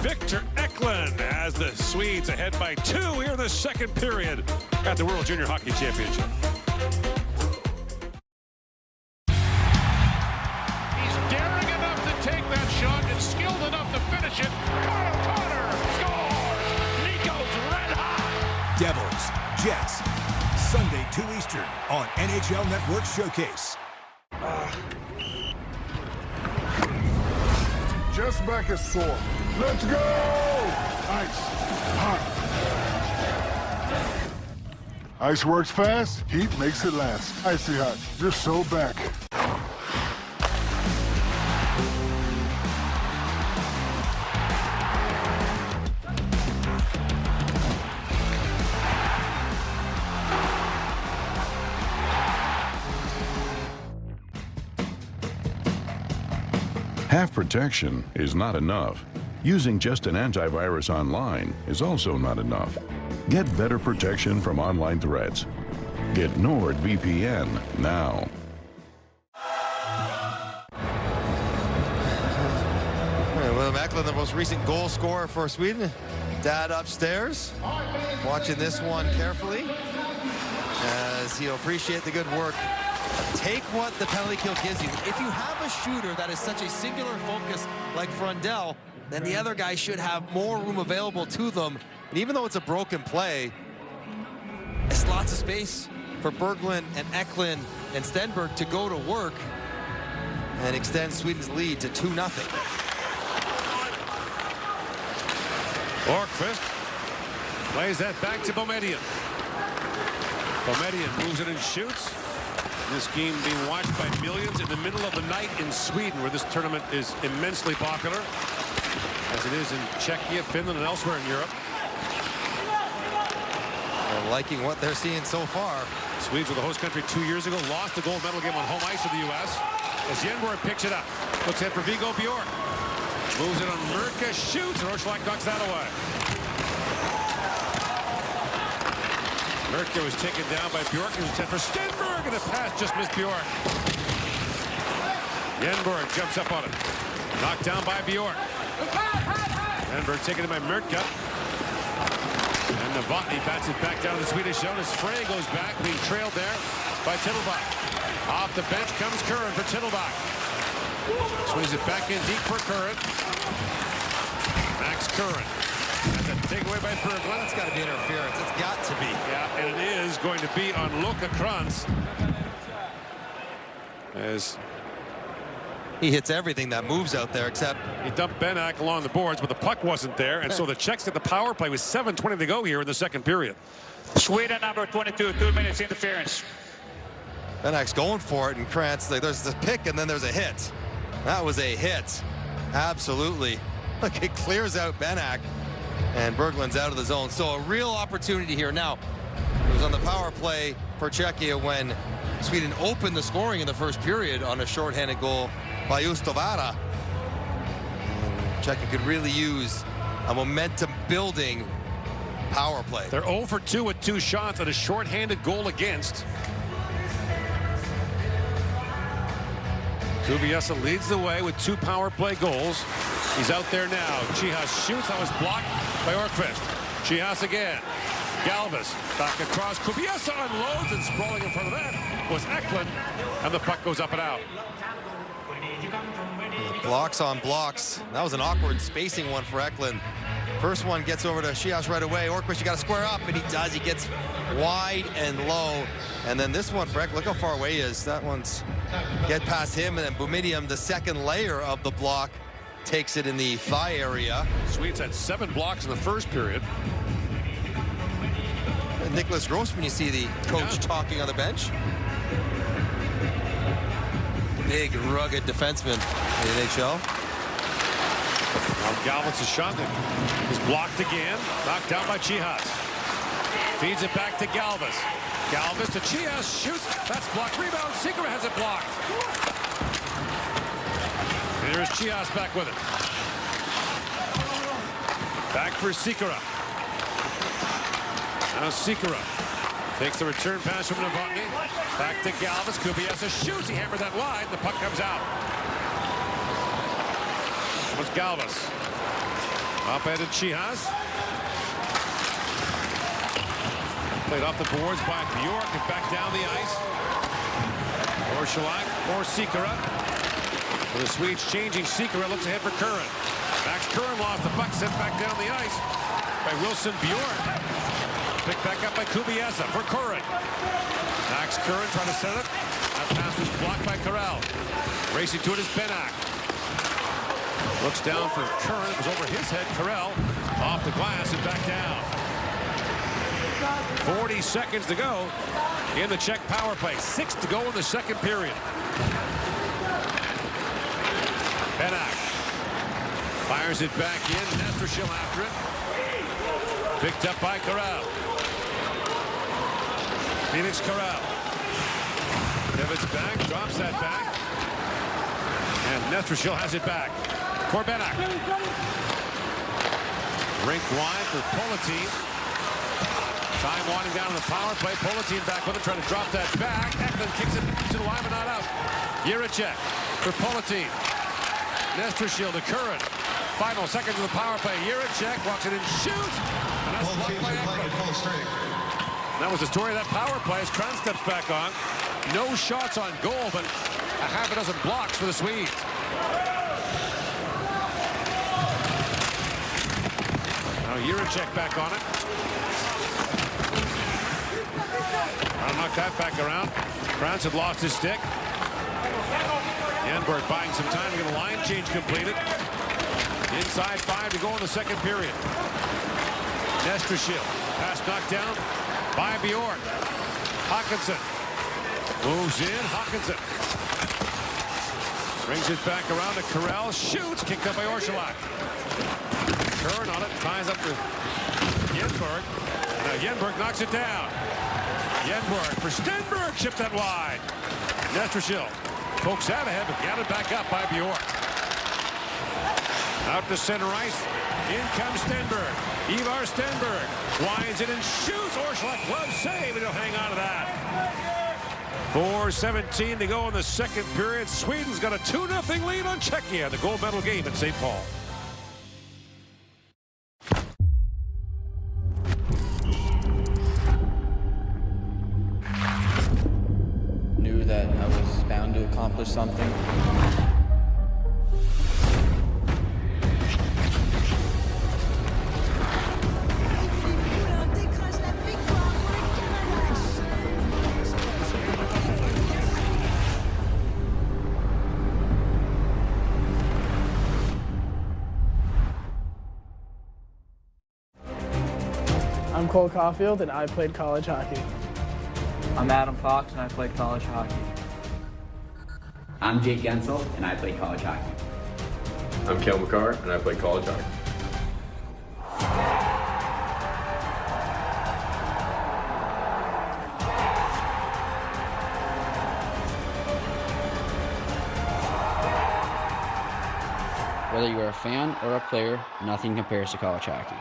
Victor Eklund as the Swedes ahead by 2 here in the second period at the World Junior Hockey Championship. He's daring enough to take that shot and skilled enough to finish it. Connor scores! Nico's red hot! Devils, Jets, Sunday 2 Eastern on NHL Network Showcase. Jeff's back is sore. Let's go! Ice. Hot. Ice works fast. Heat makes it last. Icy hot. Just so back. Half protection is not enough. Using just an antivirus online is also not enough. Get better protection from online threats. Get NordVPN now. William Eklund, the most recent goal scorer for Sweden. Dad upstairs, watching this one carefully as he'll appreciate the good work. Take what the penalty kill gives you. If you have a shooter that is such a singular focus like Frundell, then the other guy should have more room available to them. And even though it's a broken play, it's lots of space for Berglund and Eklund and Stenberg to go to work and extend Sweden's lead to 2-0. Orkvist plays that back to Boumedian. Boumedian moves it and shoots. This game being watched by millions in the middle of the night in Sweden, where this tournament is immensely popular, as it is in Czechia, Finland, and elsewhere in Europe. They're liking what they're seeing so far. Swedes were the host country 2 years ago, lost the gold medal game on home ice to the U.S. As Yenborg picks it up, looks ahead for Viggo Bjork. Moves it on Murka, shoots, and Orschlag knocks that away. Murka was taken down by Bjork. It was attempt for Stenberg, and the pass just missed Bjork. Yenborg jumps up on it. Knocked down by Bjork. Yenborg taken in by Murka. And Novotny bats it back down to the Swedish zone as Frey goes back, being trailed there by Tittelbach. Off the bench comes Curran for Tittelbach. Swings it back in deep for Curran. Max Curran. That's a takeaway by Berglund. That's got to be interference. It's got to be. Yeah, and it is going to be on Luka Krantz. As he hits everything that moves out there, except he dumped Benak along the boards, but the puck wasn't there, and so the Czechs get the power play with 7:20 to go here in the second period. Sweden number 22, 2 minutes interference. Benak's going for it, and Krantz, like, there's the pick, and then there's a hit. That was a hit. Absolutely. Look, it clears out Benak, and Berglund's out of the zone. So a real opportunity here. Now, it was on the power play for Czechia when Sweden opened the scoring in the first period on a shorthanded goal by Ustovara. Czechia could really use a momentum-building power play. They're 0 for 2 with 2 shots and a shorthanded goal against. Kubiesa leads the way with 2 power play goals. He's out there now. Chihas shoots. That was blocked by Orkvist. Chihas again. Galvis back across. Kubiesa unloads, and sprawling in front of that was Eklund, and the puck goes up and out. Blocks on blocks. That was an awkward spacing one for Eklund. First one gets over to Chihas right away. Orkvist, you got to square up, and he does. He gets wide and low. And then this one for Eklund, look how far away he is. That one's get past him, and then Boumedian, the second layer of the block, takes it in the thigh area. Swedes had 7 blocks in the first period. And Nicholas Grossman, you see the coach talking on the bench. Big, rugged defenseman in the NHL. Now Galvis' shot is blocked again. Knocked down by Chihas. Feeds it back to Galvis. Galvis to Chihas, shoots. That's blocked. Rebound. Sikora has it blocked. And here's Chihas back with it. Back for Sikora. Now Sikora Takes the return pass from Novotny. Back to Galvis. Kubiesa shoots. He hammered that wide. The puck comes out. Was Galvis. Up-ended Chihas. Played off the boards by Bjork and back down the ice. Orsolak or Sikora. For the Swedes changing, Sikora looks ahead for Curran. Max Curran lost the puck, sent back down the ice by Wilson Bjork. Picked back up by Kubiesa for Curran. Max Curran trying to set it. That pass was blocked by Corral. Racing to it is Benak. Looks down for Curran. It was over his head. Corral off the glass and back down. 40 seconds to go in the Czech power play. 6 to go in the second period. Benak fires it back in. Nestrashil after it. Picked up by Corral. Felix Corral. Pivots back, drops that back. And Nestrashil has it back for Benak. Rink wide for Politin. Time winding down on the power play. Politin back with it, trying to drop that back. Eklund kicks it to the line, but not out. Jiricek for Politin. Nestrashil to Curran. Final seconds of the power play. Jiricek walks it and shoots. And that's blocked by Eklund. That was the story of that power play as Kran steps back on. No shots on goal, but a half a dozen blocks for the Swedes. Now Jiricek back on it. I'll knock that back around. Kranz had lost his stick. Yenberg buying some time to get a line change completed. Inside 5 to go in the second period. Nestrashil. Pass knocked down by Bjork. Hawkinson moves in. Hawkinson brings it back around to Corral. Shoots. Kicked up by Orsolak. Curran on it. Ties up to Yenberg. Now Yenberg knocks it down. Yenberg for Stenberg. Chipped that wide. Nestrashil pokes out ahead, but got it back up by Bjork. Out to center ice. In comes Stenberg. Ivar Stenberg winds it and shoots. Orsolak glove save, and he'll hang on to that. 4:17 to go in the second period. Sweden's got a 2-0 lead on Czechia, the gold medal game at St. Paul. Knew that I was bound to accomplish something. I'm Cole Caulfield, and I played college hockey. I'm Adam Fox, and I played college hockey. I'm Jake Gensel, and I played college hockey. I'm Kel McCarr, and I played college hockey. Whether you're a fan or a player, nothing compares to college hockey.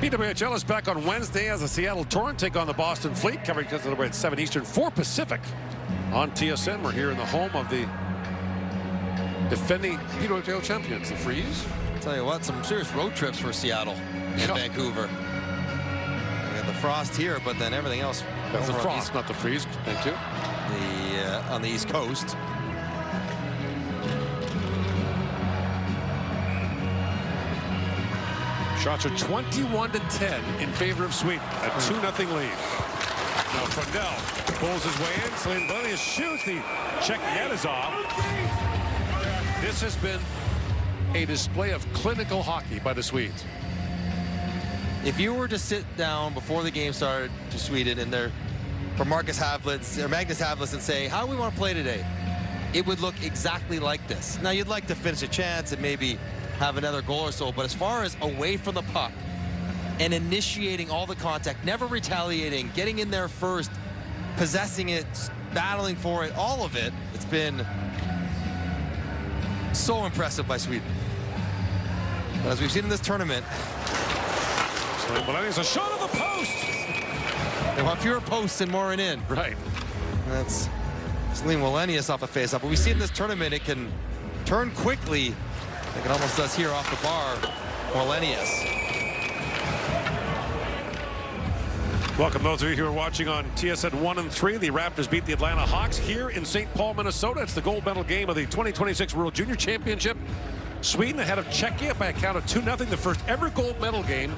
PWHL is back on Wednesday as the Seattle Torrent take on the Boston Fleet. Covering just a little bit at 7 Eastern, 4 Pacific on TSN. We're here in the home of the defending PWHL champions, the Freeze. I'll tell you what, some serious road trips for Seattle and Vancouver. We got the Frost here, but then everything else. That's the Frost, not the Freeze. Thank you. On the East Coast. Shots are 21-10 in favor of Sweden. A 2-0 lead. Now Frundell pulls his way in. Slinbelius shoots. The check net is off. This has been a display of clinical hockey by the Swedes. If you were to sit down before the game started to Sweden and for Marcus Havlitz or Magnus Havlitz and say, how do we want to play today? It would look exactly like this. Now you'd like to finish a chance and maybe have another goal or so, but as far as away from the puck and initiating all the contact, never retaliating, getting in there first, possessing it, battling for it, all of it, it's been so impressive by Sweden. But as we've seen in this tournament, Melenius, a shot of the post. They want fewer posts and more in. Right. That's Salim Melenius off a face-off. But we see in this tournament it can turn quickly, like it almost does here off the bar. Melenius. Welcome those of you who are watching on TSN 1 and 3. The Raptors beat the Atlanta Hawks here in St. Paul, Minnesota. It's the gold medal game of the 2026 World Junior Championship. Sweden ahead of Czechia by a count of 2-0. The first ever gold medal game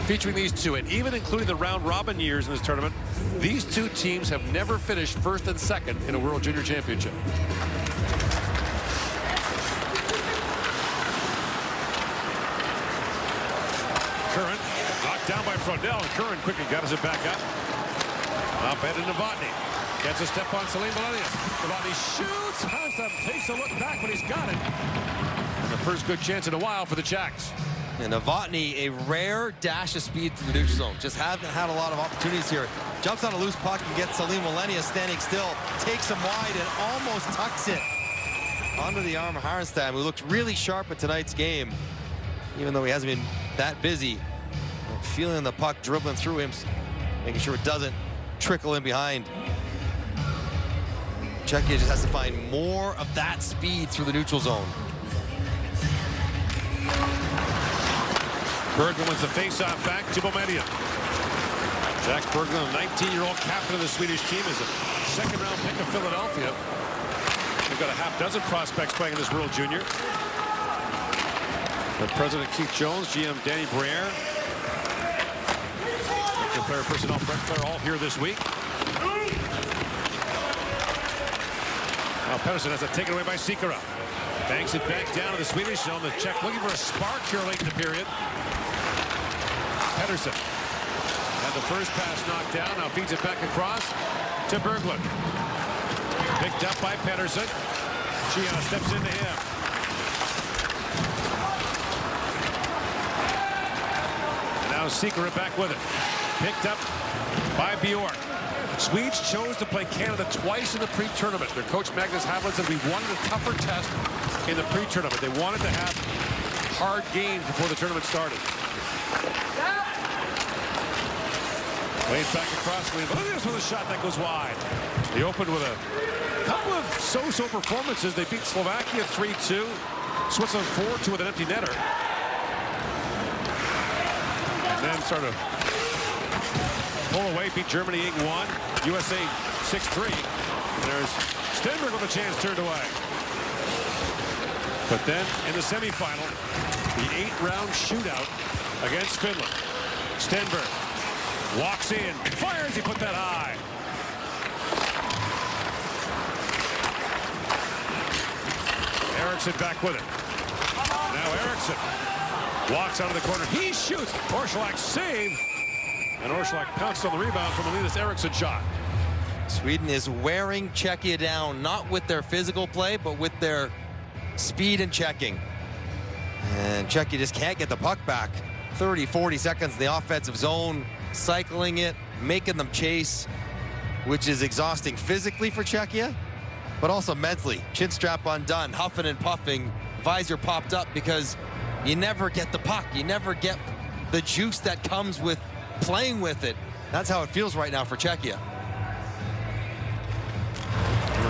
featuring these two, and even including the round-robin years in this tournament, these two teams have never finished first and second in a World Junior Championship. Curran knocked down by Freundel, and Curran quickly got it back up. Up head to Novotny. Gets a step on Salim Melenius. Novotny shoots. Hanstam takes a look back, but he's got it. And the first good chance in a while for the Czechs. And Novotny, a rare dash of speed through the neutral zone. Just haven't had a lot of opportunities here. Jumps on a loose puck and gets Salim Melenius standing still. Takes him wide and almost tucks it onto the arm of Hanstam, who looked really sharp in tonight's game, even though he hasn't been that busy. Feeling the puck dribbling through him, making sure it doesn't trickle in behind. Czechia just has to find more of that speed through the neutral zone. Berglund wins the face-off back to Boumedienne. Jack Berglund, a 19-year-old captain of the Swedish team, is a second-round pick of Philadelphia. They've got a half dozen prospects playing in this World Junior. The President Keith Jones, GM Danny Briere, the player personnel Brett Clare all here this week. Now Pettersson has it taken away by Sikora. Banks it back down to the Swedish zone. The Czech looking for a spark here late in the period. Pettersson had the first pass knocked down. Now feeds it back across to Berglund. Picked up by Pettersson. Gianna steps into him. And now Sikora back with it. Picked up by Bjork. Swedes chose to play Canada twice in the pre-tournament. Their coach Magnus Havlin said we wanted a tougher test in the pre-tournament. They wanted to have hard games before the tournament started. Laid back across. This was a shot that goes wide. They opened with a couple of so-so performances. They beat Slovakia 3-2. Switzerland 4-2 with an empty netter. And then sort of pull away, beat Germany 8-1, USA 6-3. There's Stenberg with a chance turned away. But then in the semifinal, the 8-round shootout against Finland. Stenberg walks in, fires, he put that high. Eriksson back with it. Now Eriksson walks out of the corner, he shoots, Orsolak save. And Orsolak pounced on the rebound from a Linus Eriksson shot. Sweden is wearing Czechia down, not with their physical play, but with their speed and checking. And Czechia just can't get the puck back. 30, 40 seconds in the offensive zone, cycling it, making them chase, which is exhausting physically for Czechia, but also mentally. Chin strap undone, huffing and puffing, visor popped up because you never get the puck. You never get the juice that comes with playing with it. That's how it feels right now for Czechia.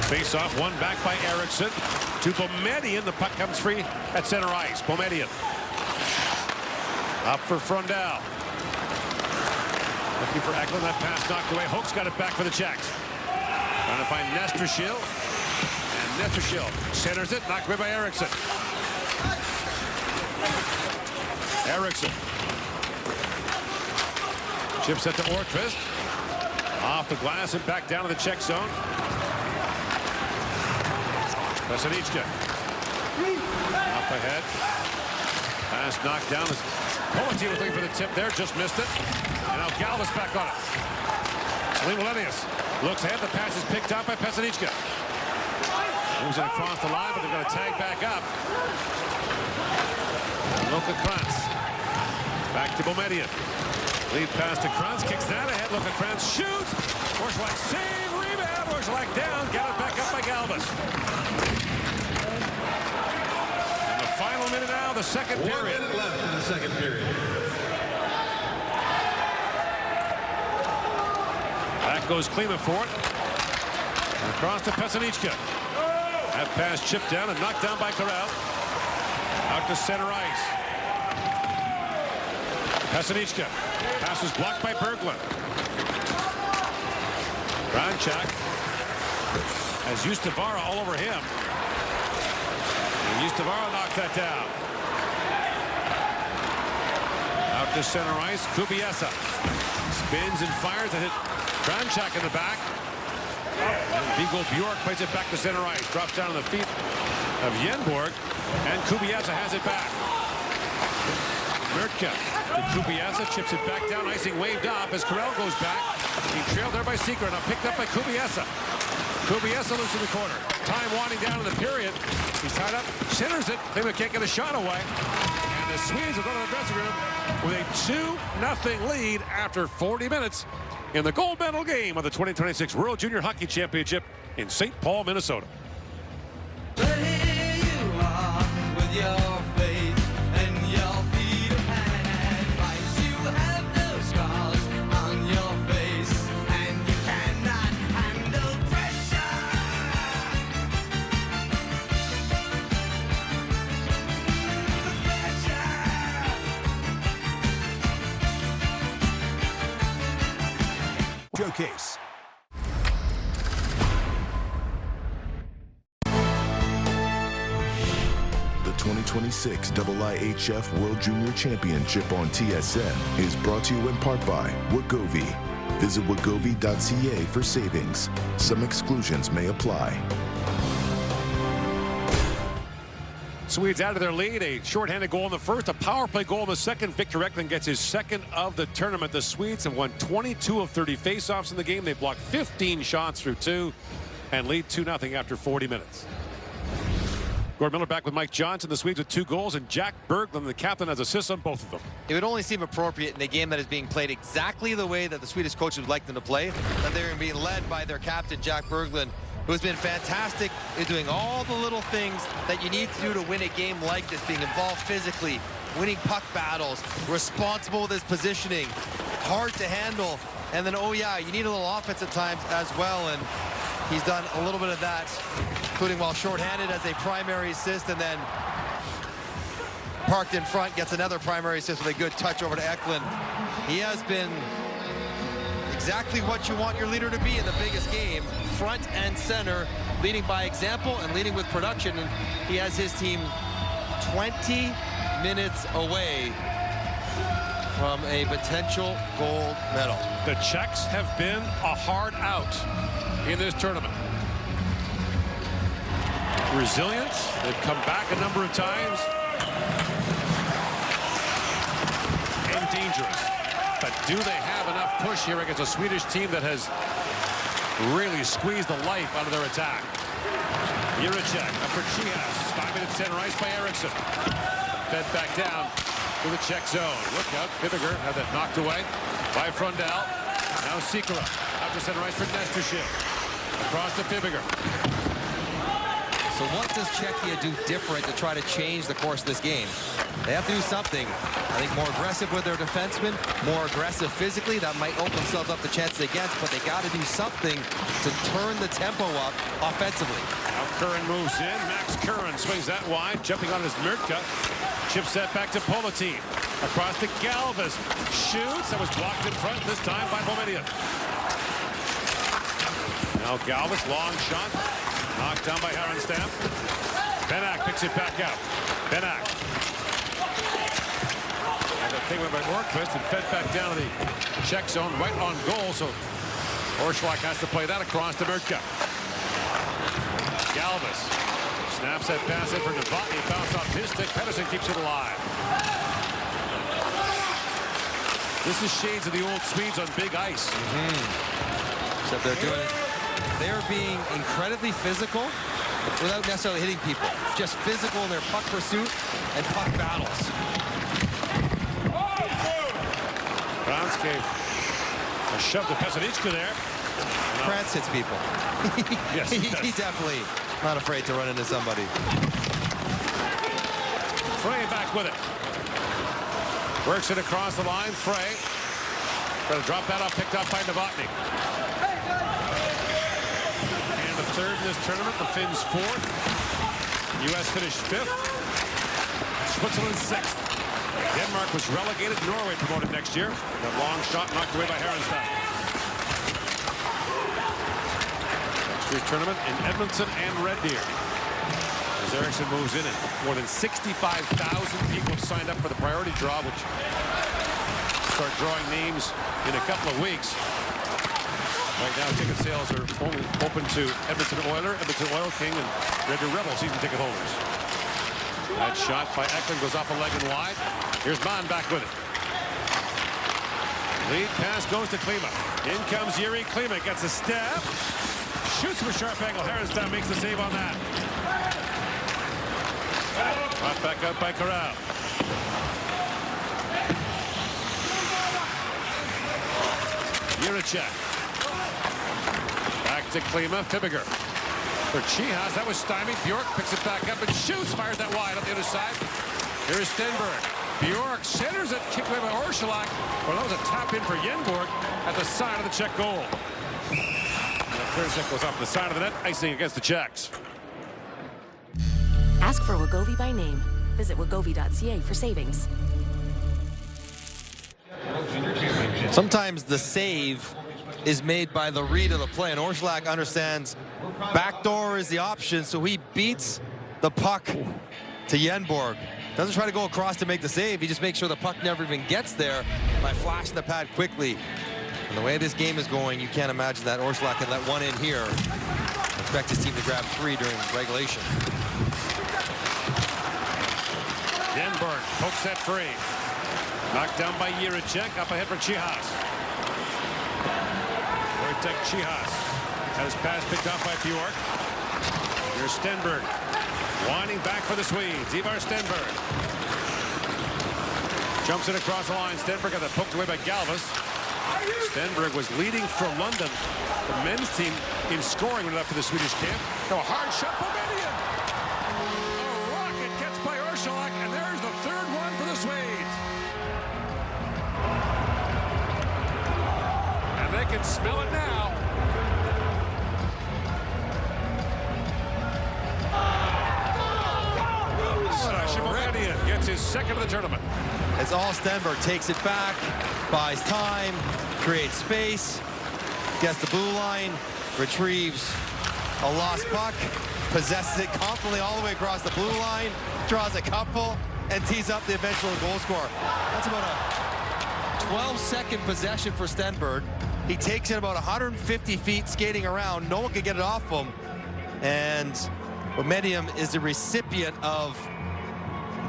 Face-off, one back by Eriksson to Boumedienne. The puck comes free at center ice. Boumedienne up for Freundel. Looking for Eklund. That pass knocked away. Hoek's got it back for the Czechs. Trying to find Nestershil. And Nestershil centers it. Knocked away by Eriksson. Eriksson. Chips it to Ortqvist. Off the glass and back down to the Czech zone. Vesanichka. Up ahead. Pass knocked down. Politi was looking for the tip there, just missed it. And now Galvis back on it. Salim Melenius looks ahead. The pass is picked up by Pesanichka. Moves it across the line, but they're going to tag back up. Luka Kranz. Back to Boumedienne. Lead pass to Kranz. Kicks that ahead. Luka Kranz shoots. Orsolak save. Rebound. Orsolak down. Got it back up by Galvis. And the final minute now, the second period. 1 minute left in the second period. goes Klima for it. And across to Pesanichka. That pass chipped down and knocked down by Corral. Out to center ice. Pesanichka. Pass was blocked by Berglund. Kranchak has Ustavara all over him. And Ustavara knocked that down. Out to center ice, Kubiesa. Spins and fires and hit Kranchak in the back. And Viggo Bjork plays it back to center ice. Drops down on the feet of Yenborg. And Kubiesa has it back. Murtka to Kubiesa, chips it back down. Icing waved off as Corral goes back. He trailed there by Secret. Now picked up by Kubiesa. Kubiesa loose in the corner. Time winding down in the period. He's tied up. Centers it. Klima can't get a shot away. And the Swedes will go to the dressing room with a 2-0 lead after 40 minutes in the gold medal game of the 2026 World Junior Hockey Championship in St. Paul, Minnesota. But here you are with your faith and your feet of advice. You have no scars on your face and you cannot handle pressure. Showcase. The 2026 IIHF World Junior Championship on TSN is brought to you in part by Wegovy. Visit wegovy.ca for savings. Some exclusions may apply. Swedes out of their lead. A shorthanded goal in the first, a power play goal in the second. Victor Eklund gets his second of the tournament. The Swedes have won 22 of 30 faceoffs in the game. They blocked 15 shots through 2 and lead 2-0 after 40 minutes. Gordon Miller back with Mike Johnson. The Swedes with 2 goals, and Jack Berglund, the captain, has assists on both of them. It would only seem appropriate in a game that is being played exactly the way that the Swedish coaches would like them to play, that they're being led by their captain, Jack Berglund, who's been fantastic in doing all the little things that you need to do to win a game like this, being involved physically, winning puck battles, responsible with his positioning, hard to handle, and then, oh yeah, you need a little offense at times as well, and he's done a little bit of that, including while shorthanded as a primary assist, and then parked in front, gets another primary assist with a good touch over to Eklund. He has been exactly what you want your leader to be in the biggest game, front and center, leading by example and leading with production, and he has his team 20 minutes away from a potential gold medal. The Czechs have been a hard out in this tournament. Resilient, they've come back a number of times, and dangerous. But do they have enough push here against a Swedish team that has really squeezed the life out of their attack? Jiricek up for Chihas. 5 minutes center ice by Eriksson. Fed back down to the Czech zone. Look out, Piviger had that knocked away by Frundell. Now Sikora out to center ice for Nestership. Across to Piviger. So what does Czechia do different to try to change the course of this game? They have to do something. I think more aggressive with their defensemen, more aggressive physically. That might open themselves up to chances against, but they got to do something to turn the tempo up offensively. Now Curran moves in. Max Curran swings that wide, jumping on his Murtka. Chips that back to Politin. Across to Galvis. Shoots. That was blocked in front this time by Boumediene. Now Galvis, long shot. Knocked down by Harenstam. Benak picks it back out. Benak. And the thing went by Orquist and fed back down to the Czech zone, right on goal. So Orszlak has to play that across to Murtka. Galvis snaps that pass in for Novotny. Bounce off his stick. Pedersen keeps it alive. This is shades of the old Swedes on big ice. Except they're doing it. They're being incredibly physical without necessarily hitting people. Just physical in their puck pursuit and puck battles. Franz gave a shove to Pesanichka there. Franz hits people. Yes, He's definitely not afraid to run into somebody. Frey back with it. Works it across the line. Frey trying to drop that off, picked up by Novotny. third in this tournament. The Finns fourth. U.S. finished fifth. Switzerland sixth. Denmark was relegated. Norway promoted next year. The long shot knocked away by Herrenstad. Next year's tournament in Edmonton and Red Deer. As Eriksson moves in, and more than 65,000 people have signed up for the priority draw, which start drawing names in a couple of weeks. Right now, ticket sales are only open to Edmonton Oiler, Edmonton Oil King, and Red Deer Rebel season ticket holders. That shot by Eklund goes off a leg and wide. Here's Mann back with it. Lead pass goes to Klima. In comes Yuri Klima, gets a step. Shoots from a sharp angle. Herrenstad makes the save on that. Brought back out by Corral. Jiricek. Back to Klima. Fibiger. For Chihas, that was stymied. Bjork picks it back up and shoots. Fires that wide on the other side. Here's Stenberg. Bjork centers it. Kicked away by Orsolak. Well, that was a tap in for Yenborg at the side of the Czech goal. Krzyzek goes off the side of the net, icing against the Czechs. Ask for Wegovy by name. Visit wegovy.ca for savings. Sometimes the save is made by the read of the play, and Orsolak understands backdoor is the option, so he beats the puck to Yenborg. Doesn't try to go across to make the save, he just makes sure the puck never even gets there by flashing the pad quickly. And the way this game is going, you can't imagine that Orsolak can let one in here. Expect his team to grab 3 during regulation. Yenborg pokes that free. Knocked down by Jiricek, up ahead for Chihas. Wojtek Chihas had his pass picked off by Bjork. Here's Stenberg. Winding back for the Swedes. Ivar Stenberg. Jumps it across the line. Stenberg got that poked away by Galvis. Stenberg was leading for London, the men's team, in scoring when it left for the Swedish camp. No, a hard shot for Median. A rocket gets by Orsolak, and there's the third one for the Swedes. And they can smell it now. Median gets his second of the tournament. It's all Stenberg. Takes it back, buys time, creates space, gets the blue line, retrieves a lost puck, possesses it confidently all the way across the blue line, draws a couple, and tees up the eventual goal scorer. That's about a 12-second possession for Stenberg. He takes it about 150 feet skating around. No one can get it off him. And Medium is the recipient of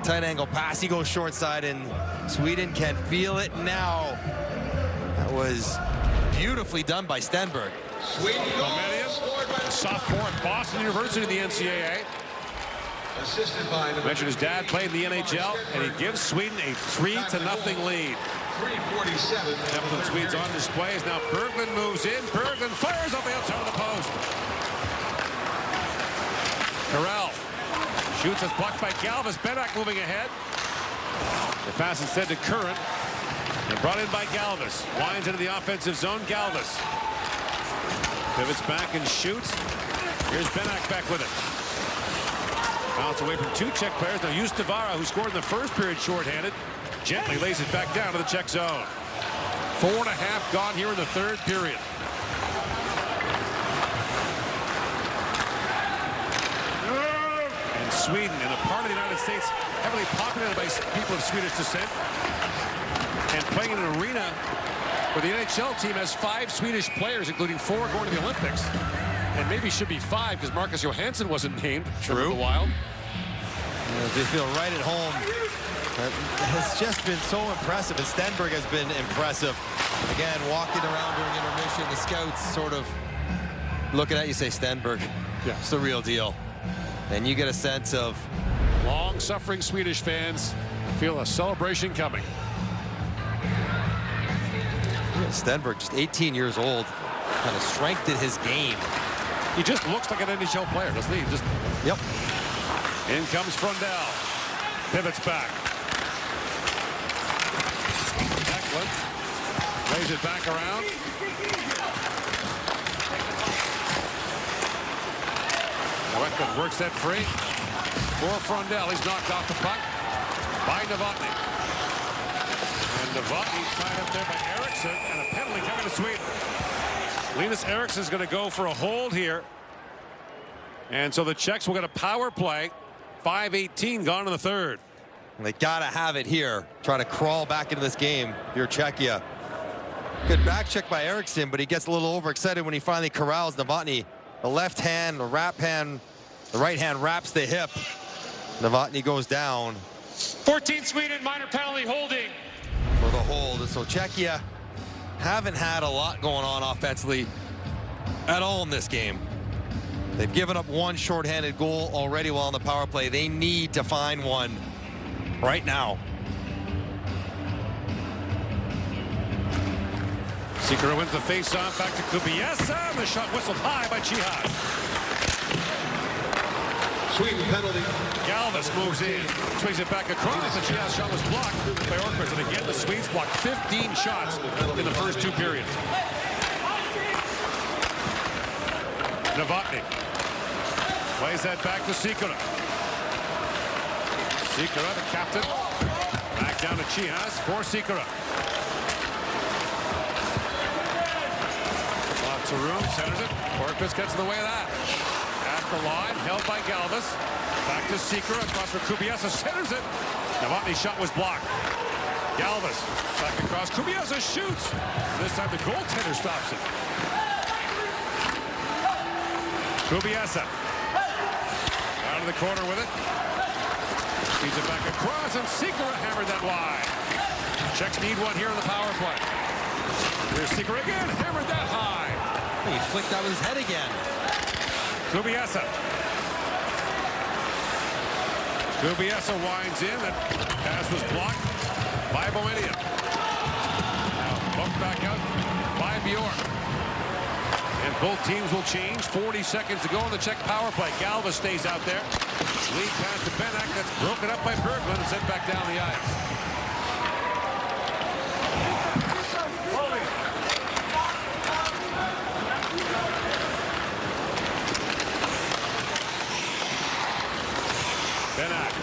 tight angle pass. He goes short side, and Sweden can feel it now. That was beautifully done by Stenberg. Medium, sophomore at Boston University in the NCAA. Mentioned his dad played in the NHL, and he gives Sweden a 3-0 lead. 3:47. Captain Swedes on display as now Berglund moves in. Berglund fires off the outside of the post. Corral shoots as blocked by Galvis. Benak moving ahead. The pass instead to Curran. And brought in by Galvis. Winds into the offensive zone. Galvis pivots back and shoots. Here's Benak back with it. Bounce away from 2 Czech players. Now Ustavara, who scored in the first period shorthanded, gently lays it back down to the Czech zone. 4.5 gone here in the third period. And Sweden, in a part of the United States heavily populated by people of Swedish descent, and playing in an arena where the NHL team has 5 Swedish players, including 4 going to the Olympics. And maybe should be 5 because Marcus Johansson wasn't named. True. The Wild. They feel right at home. That has just been so impressive, and Stenberg has been impressive. Again, walking around during intermission, the scouts sort of looking at you, say, Stenberg, yeah, it's the real deal. And you get a sense of long-suffering Swedish fans feel a celebration coming. Stenberg, just 18 years old, kind of strengthened his game. He just looks like an NHL player, doesn't he? Just yep. In comes Frundell. Pivots back. Eklund lays it back around. Berkman works that free. For Frondell, he's knocked off the puck by Novotny. And Novotny tied up there by Eriksson, and a penalty coming to Sweden. Linus Eriksson is going to go for a hold here. And so the Czechs will get a power play. 5:18 gone in the third. They got to have it here. Try to crawl back into this game. Here, Czechia. Good back check by Eriksson, but he gets a little overexcited when he finally corrals Novotny. The left hand, the wrap hand, the right hand wraps the hip. Novotny goes down. 14 Sweden, minor penalty, holding. For the hold. So Czechia haven't had a lot going on offensively at all in this game. They've given up one shorthanded goal already while on the power play. They need to find one right now. Sikora wins the face-off, back to Kubiesa, and the shot whistled high by Chihas. Sweden penalty. Galvis moves in, swings it back across. The Chihas shot was blocked by Orkvist, and again the Swedes blocked 15 shots in the first two periods. Novotny plays that back to Sikora. Sikora, the captain, back down to Chihas for Sikora. Lots of room, centers it. Orkvist gets in the way of that. At the line, held by Galvis. Back to Sikora, across for Kubiesa, centers it. Novotny's shot was blocked. Galvis, back across. Kubiesa shoots. This time the goaltender stops it. Kubiesa. Out of the corner with it. Feeds it back across, and Sikora hammered that wide. Czechs need one here in the power play. Here's Sikora again, hammered that high. He flicked out his head again. Kubiesa. Kubiesa winds in, and pass was blocked by Bomedia. Now bumped back out by Bjork. And both teams will change. 40 seconds to go in the Czech power play. Galva stays out there. Lead pass to Benak. That's broken up by Berglund and sent back down the ice. Benak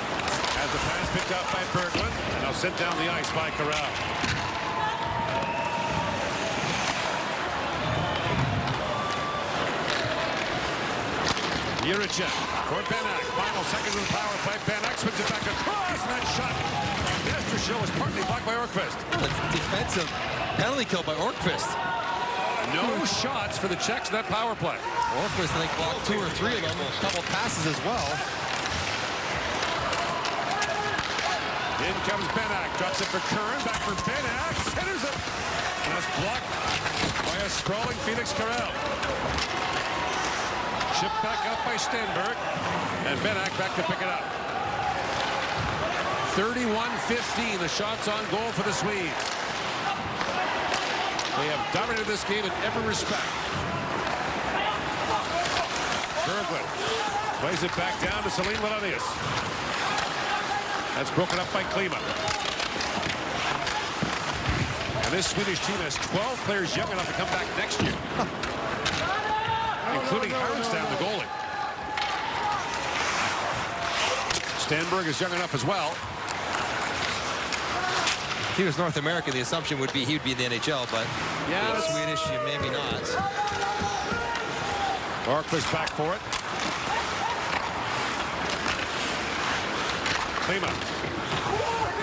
has the pass picked up by Berglund, and now sent down the ice by Corral. Juricek for Benak. Final seconds of the power play. Benak swings it back across, and that shot on Nestershil was partly blocked by Orkvist. That's defensive penalty kill by Orkvist. No shots for the Czechs in that power play. Orkvist, I think, blocked 2 or 3 of them. A couple passes as well. In comes Benak, drops it for Curran, back for Benak, centers it, and that's blocked by a sprawling Felix Carrel. Chipped back up by Stenberg, and Benak back to pick it up. 31-15, the shots on goal for the Swedes. They have dominated this game in every respect. Berglund plays it back down to Celine Melenius. That's broken up by Klima. And this Swedish team has 12 players young enough to come back next year. Including Harenstam, the goalie. Stenberg is young enough as well. If he was North American, the assumption would be he would be in the NHL, but yeah, Swedish, maybe not. Orkvist back for it. Klima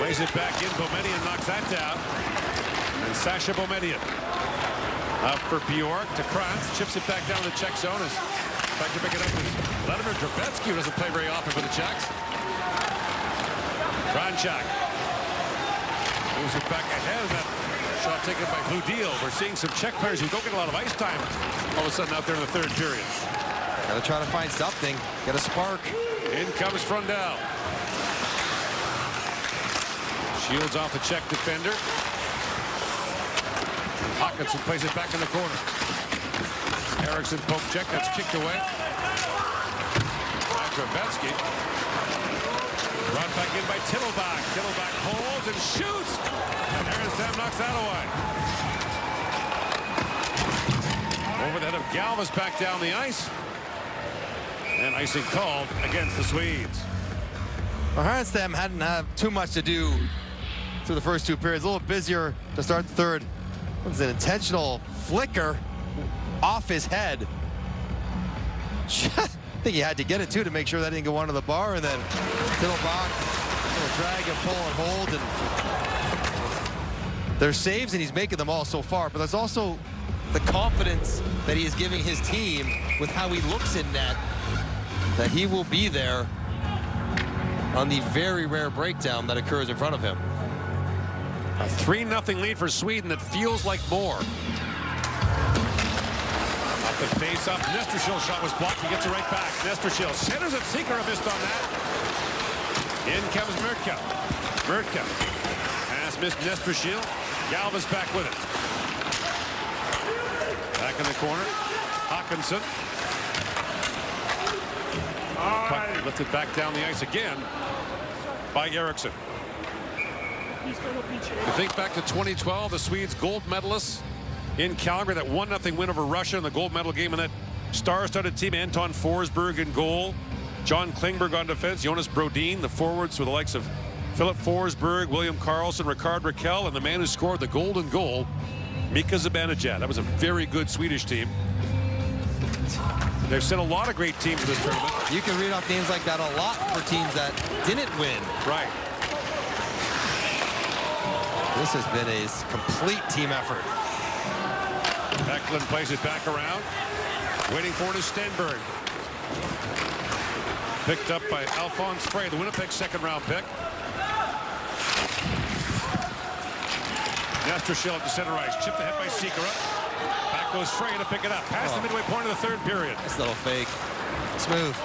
plays it back in. Boumedian knocks that down. And Sasha Boumedian up for Bjork to Krantz. Chips it back down to the Czech zone. As back to pick it up is Vladimir Drabetsky, who doesn't play very often for the Czechs. Kranchak moves it back ahead. That shot taken by Blue Deal. We're seeing some Czech players who don't get a lot of ice time all of a sudden out there in the third period. Gotta try to find something. Get a spark. In comes Frondell. Shields off the Czech defender. And Hawkinson plays it back in the corner. Eriksson poke check. That's kicked away. By Drabetsky. Brought back in by Tittlebach. Tittlebach holds and shoots. And Harenstam knocks that away. Over the head of Galvis back down the ice. And icing called against the Swedes. Well, Härenstam hadn't had too much to do through the first two periods. A little busier to start the third. It was an intentional flicker off his head. I think he had to get it too to make sure that didn't go onto the bar, and then Tittelbach will drag and pull and hold, and there's saves and he's making them all so far, but there's also the confidence that he is giving his team with how he looks in net, that he will be there on the very rare breakdown that occurs in front of him. A 3-0 lead for Sweden that feels like more. Up the face-up, Nestershill's shot was blocked. He gets it right back. Nestershill centers it. Sikora missed on that. In comes Murka. Murka. Pass missed Nestershill. Galvas back with it. Back in the corner. Hawkinson. Puck lifted back down the ice again by Eriksson. You think back to 2012, the Swedes gold medalists in Calgary, that 1-0 win over Russia in the gold medal game, and that star-studded team, Anton Forsberg in goal, John Klingberg on defense, Jonas Brodin, the forwards with the likes of Philip Forsberg, William Karlsson, Ricard Rakell, and the man who scored the golden goal, Mika Zibanejad. That was a very good Swedish team. They've sent a lot of great teams to this tournament. You can read off names like that a lot for teams that didn't win. Right. This has been a complete team effort. Eklund plays it back around. Waiting for it is Stenberg. Picked up by Alphonse Frey, the Winnipeg second-round pick. Nestershil at the center ice. Chipped ahead by Sikora. Back goes Frey to pick it up. Past the midway point of the third period. Nice little fake. Smooth.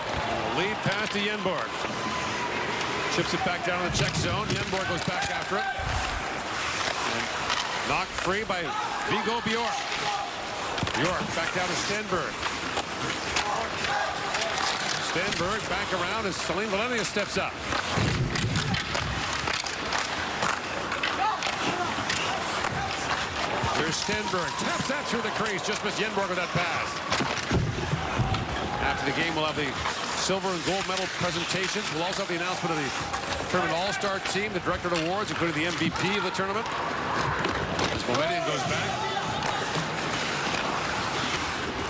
Lead pass to Yenborg. Chips it back down in the check zone. Yenborg goes back after it. And knocked free by Viggo Bjork. Bjork back down to Stenberg. Stenberg back around as Salim Valenia steps up. Here's Stenberg. Taps that through the crease. Just missed Yenborg with that pass. After the game, we'll have the silver and gold medal presentations. We'll also have the announcement of the tournament all-star team, the director of awards, including the MVP of the tournament. As Moedian goes back.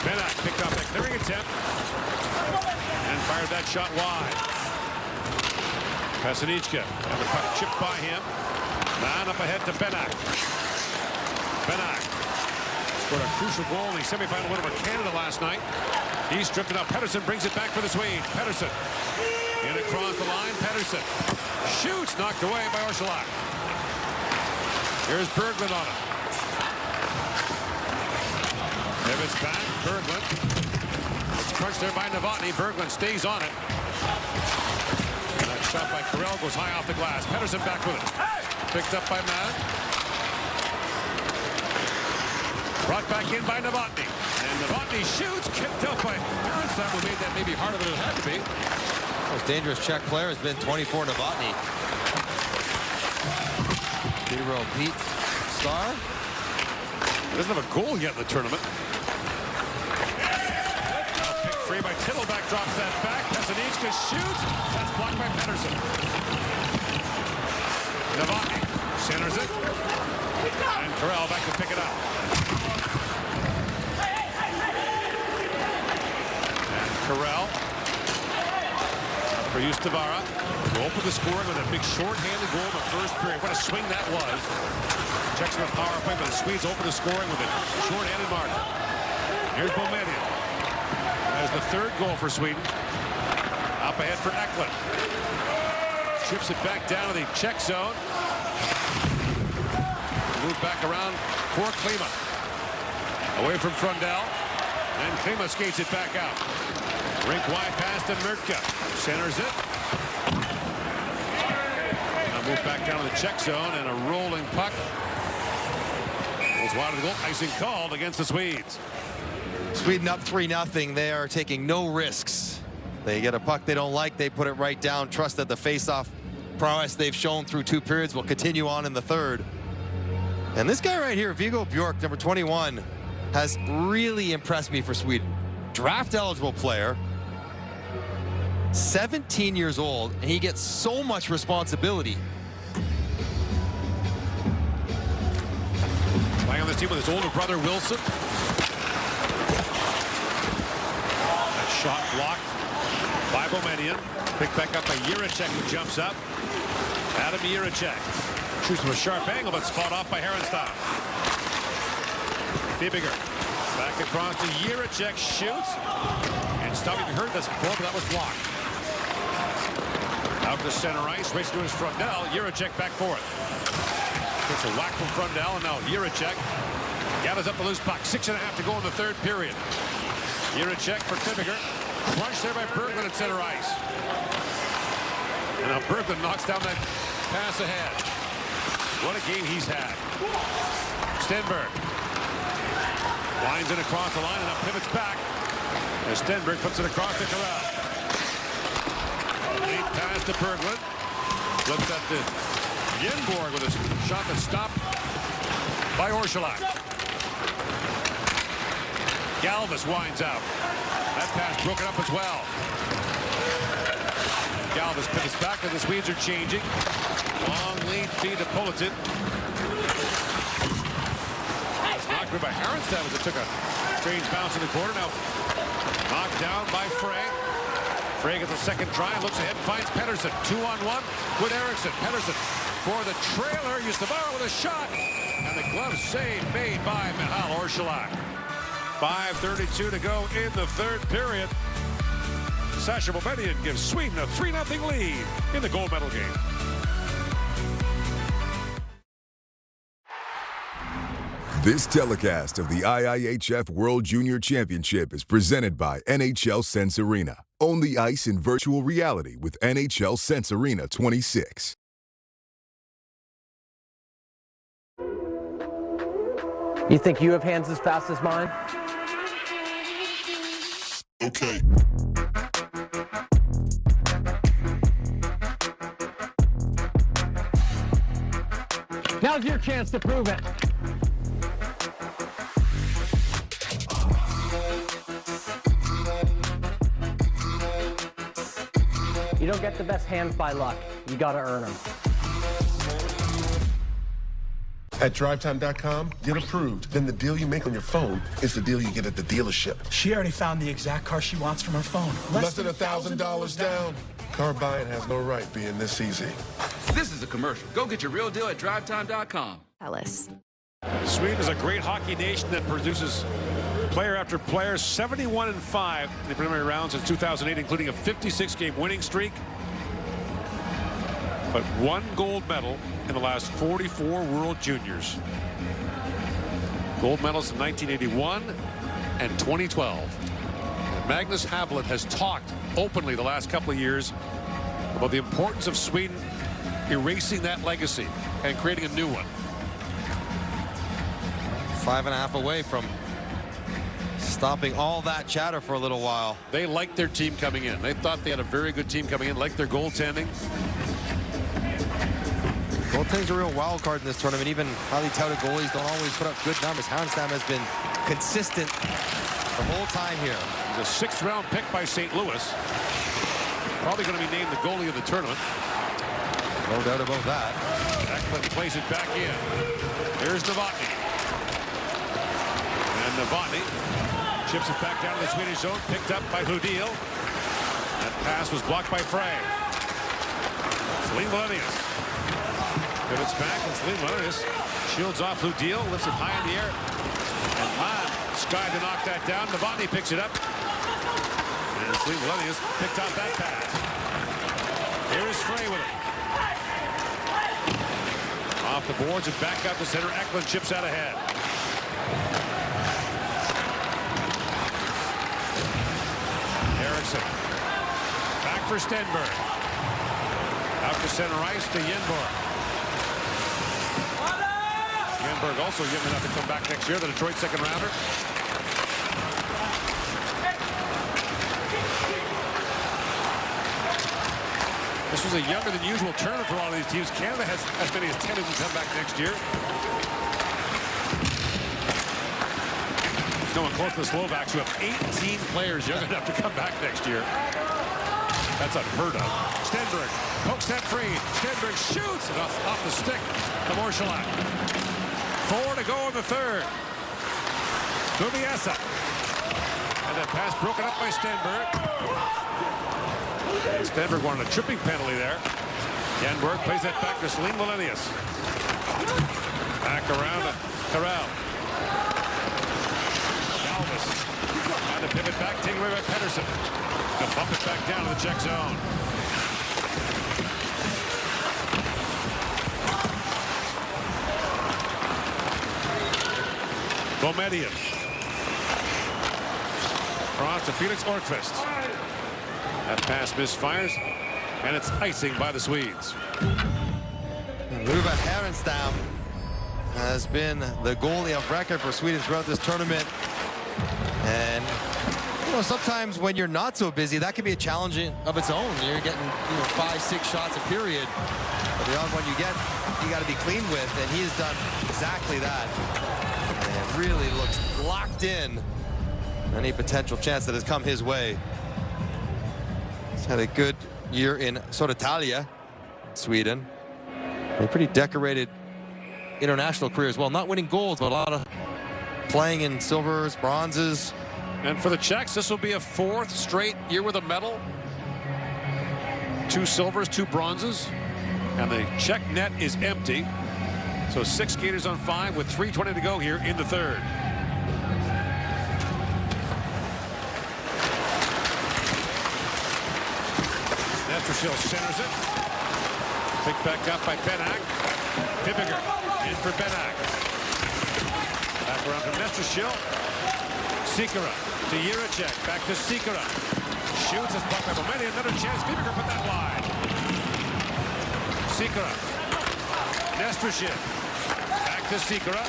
Benak picked up a clearing attempt and fired that shot wide. Pasanichka had the puck chipped by him. Man up ahead to Benak. Benak scored a crucial goal in the semifinal win over Canada last night. He's stripped it up. Pettersson brings it back for the Swedes. Pettersson in across the line. Pettersson shoots, knocked away by Orsolak. Here's Berglund on it. Pivots back. Berglund. It's crunched there by Novotny. Berglund stays on it. And that shot by Carell goes high off the glass. Pettersson back with it. Picked up by Mann. Brought back in by Novotny. And Novotny shoots, kicked up by Härenstam, who made that maybe harder than it had to be. Most dangerous Czech player has been 24 Novotny. Hero Pete Star. He doesn't have a goal yet in the tournament. Picked free by Tittelbach, drops that back. Pasanichka shoots. That's blocked by Pettersson. Novotny centers it. And Carell back to pick it up. Carell for Ustavara to open the scoring with a big short-handed goal in the first period. What a swing that was. Checks with a power play, but the Swedes open the scoring with a short-handed margin. Here's Boumedian. That is the third goal for Sweden. Up ahead for Eklund. Chips it back down to the Czech zone. Move back around for Klima. Away from Frundell. And Klima skates it back out. Rink wide pass to Murka. Centers it. Now move back down to the Czech zone, and a rolling puck. Goes wide of the goal. Icing called against the Swedes. Sweden up 3-0. They are taking no risks. They get a puck they don't like. They put it right down. Trust that the face-off prowess they've shown through two periods will continue on in the third. And this guy right here, Viggo Bjork, number 21, has really impressed me for Sweden. Draft-eligible player. 17 years old, and he gets so much responsibility. Playing on this team with his older brother, Wilson. That shot blocked by Boumediene. Picked back up by Jiricek, who jumps up. Adam Jiricek shoots from a sharp angle, but fought off by Herrenstein. Fibiger back across to Jiricek, shoots. And Stubby heard this before, but that was blocked. Out to center ice, race to his Frundell. Jiricek back for it. Gets a whack from Frundell, and now Jiricek gathers up the loose puck. 6.5 to go in the third period. Jiricek for Fibiger. Crunched there by Berglund at center ice. And now Berglund knocks down that pass ahead. What a game he's had. Stenberg winds it across the line and now pivots back. As Stenberg puts it across the corral. Late pass to Berglund. Looks at the Yenborg with a shot that's stopped by Orszalak. Galvis winds out. That pass broken up as well. Galvis pivots back and the Swedes are changing. Long lead feed to Politin. It's knocked by Herrenstein as it took a strange bounce in the corner. Now knocked down by Frey. Frey gets a second try, looks ahead, finds Pettersson. 2-on-1 with Eriksson. Pettersson for the trailer. Justamara with a shot. And the glove save made by Michal Orszalak. 5:32 to go in the third period. Sasha Boumediene gives Sweden a 3-0 lead in the gold medal game. This telecast of the IIHF World Junior Championship is presented by NHL Sense Arena. Own the ice in virtual reality with NHL Sense Arena 26. You think you have hands as fast as mine? Okay. Now's your chance to prove it. You don't get the best hands by luck. You gotta earn them. At DriveTime.com, get approved. Then the deal you make on your phone is the deal you get at the dealership. She already found the exact car she wants from her phone. Less than $1,000 down. Car buying has no right being this easy. This is a commercial. Go get your real deal at DriveTime.com. Ellis. Sweden is a great hockey nation that produces player after player. 71-5 in the preliminary rounds since 2008, including a 56-game winning streak. But one gold medal in the last 44 World Juniors. Gold medals in 1981 and 2012. And Magnus Havlet has talked openly the last couple of years about the importance of Sweden erasing that legacy and creating a new one. 5.5 away from stopping all that chatter for a little while. They liked their team coming in. They thought they had a very good team coming in, liked their goaltending. Goaltending's a real wild card in this tournament. Even highly touted goalies don't always put up good numbers. Herrenstein has been consistent the whole time here. He's a 6th-round pick by St. Louis. Probably going to be named the goalie of the tournament. No doubt about that. Eklund plays it back in. Here's Novotny. And Novotny chips it back down to the Swedish zone. Picked up by Hludil. That pass was blocked by Frey. Celine Valenius pivots back, and Celine Valenius shields off Hludil, lifts it high in the air. And Mann skied to knock that down. Novotny picks it up. And Celine Valenius picked out that pass. Here's Frey with it. Off the boards and back out the center. Eklund chips out ahead. Eriksson. Back for Stenberg. Out to center ice to Yenborg. Yenborg also young enough to come back next year, the Detroit second rounder. This was a younger than usual tournament for all of these teams. Canada has as many as 10 of them come back next year. No one close to the Slovaks, who have 18 players young enough to come back next year. That's unheard of. Stenberg pokes that free. Stenberg shoots it off the stick of Orszalak. 4 to go in the third. Kubiesa. And that pass broken up by Stenberg. Stenberg wanted a tripping penalty there. Janberg plays that back to Celine Wallenius. Back around to Corral. Galvis. Trying to pivot back, taken away by Pettersson. They'll bump it back down to the Czech zone. Boumediene. Cross to Felix Orkvist. That pass misfires, and it's icing by the Swedes. Luva Härenstam has been the goalie of record for Sweden throughout this tournament. And, you know, sometimes when you're not so busy, that can be a challenge of its own. You're getting, 5-6 shots a period. But the odd one you get, you got to be clean with, and he has done exactly that. And really looks locked in. Any potential chance that has come his way. He's had a good year in Södertälje, Sweden. A pretty decorated international career as well. Not winning golds, but a lot of playing in silvers, bronzes. And for the Czechs, this will be a 4th straight year with a medal. 2 silvers, 2 bronzes. And the Czech net is empty. So 6 skaters on 5 with 3:20 to go here in the third. Nestershil centers it. Picked back up by Benak. Fibiger in for Benak. Back around to Nestershil. Sikora to Jiricek. Back to Sikora. Shoots his puck by Boumediene. Another chance. Fibiger put that wide. Sikora. Nestershil. Back to Sikora.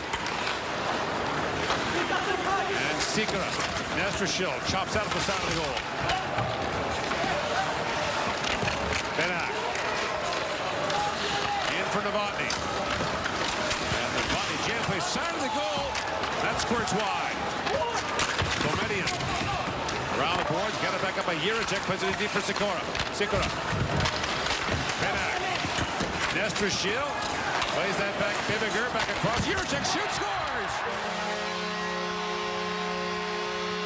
And Sikora. Nestershil chops out of the side of the goal. Benak. In for Novotny. And Novotny jam plays side of the goal. That squirts wide. Boumediene. Around the boards. Got it back up by Jiricek. Plays it deep for Sikora. Sikora. Benak. Nestershil. Plays that back. Fibiger back across. Jiricek shoots. Scores!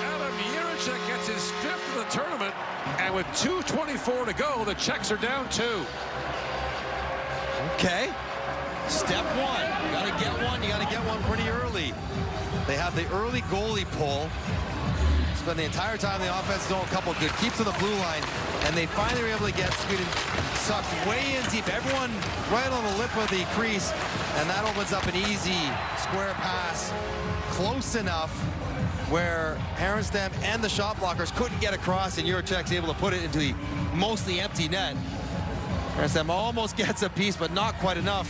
Adam Jiricek gets his 5th of the tournament. And with 2:24 to go, the Czechs are down 2. Okay. Step 1. You got to get one. You got to get one pretty early. They have the early goalie pull. Spend the entire time in the offense zone, a couple good keeps on the blue line, and they finally were able to get Sweden sucked way in deep. Everyone right on the lip of the crease, and that opens up an easy square pass, close enough where Härenstam and the shot blockers couldn't get across, and Jiricek's able to put it into the mostly empty net. Härenstam almost gets a piece, but not quite enough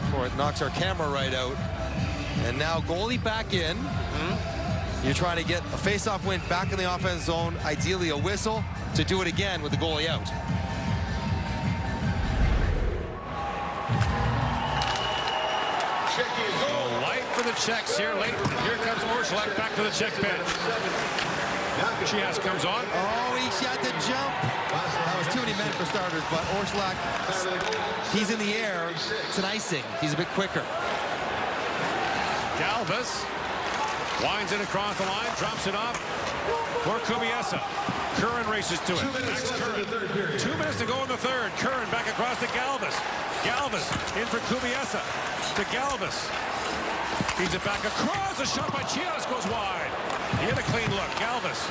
before it knocks our camera right out. And now goalie back in. You're trying to get a face-off win back in the offense zone, ideally a whistle, to do it again with the goalie out. Light for the Czechs here late. Here comes Orszalak back to the Czech bench. Chias comes on. Oh, he shot the jump. That was too many men for starters, but Orszalak, he's in the air. It's an icing. He's a bit quicker. Galvis winds it across the line, drops it off for Kubiesa. Curran races to it. Max Curran. 2 minutes to go in the third. Curran back across to Galvis. Galvis in for Kubiesa. To Galvis. Feeds it back across. A shot by Chias goes wide. He had a clean look. Galvis.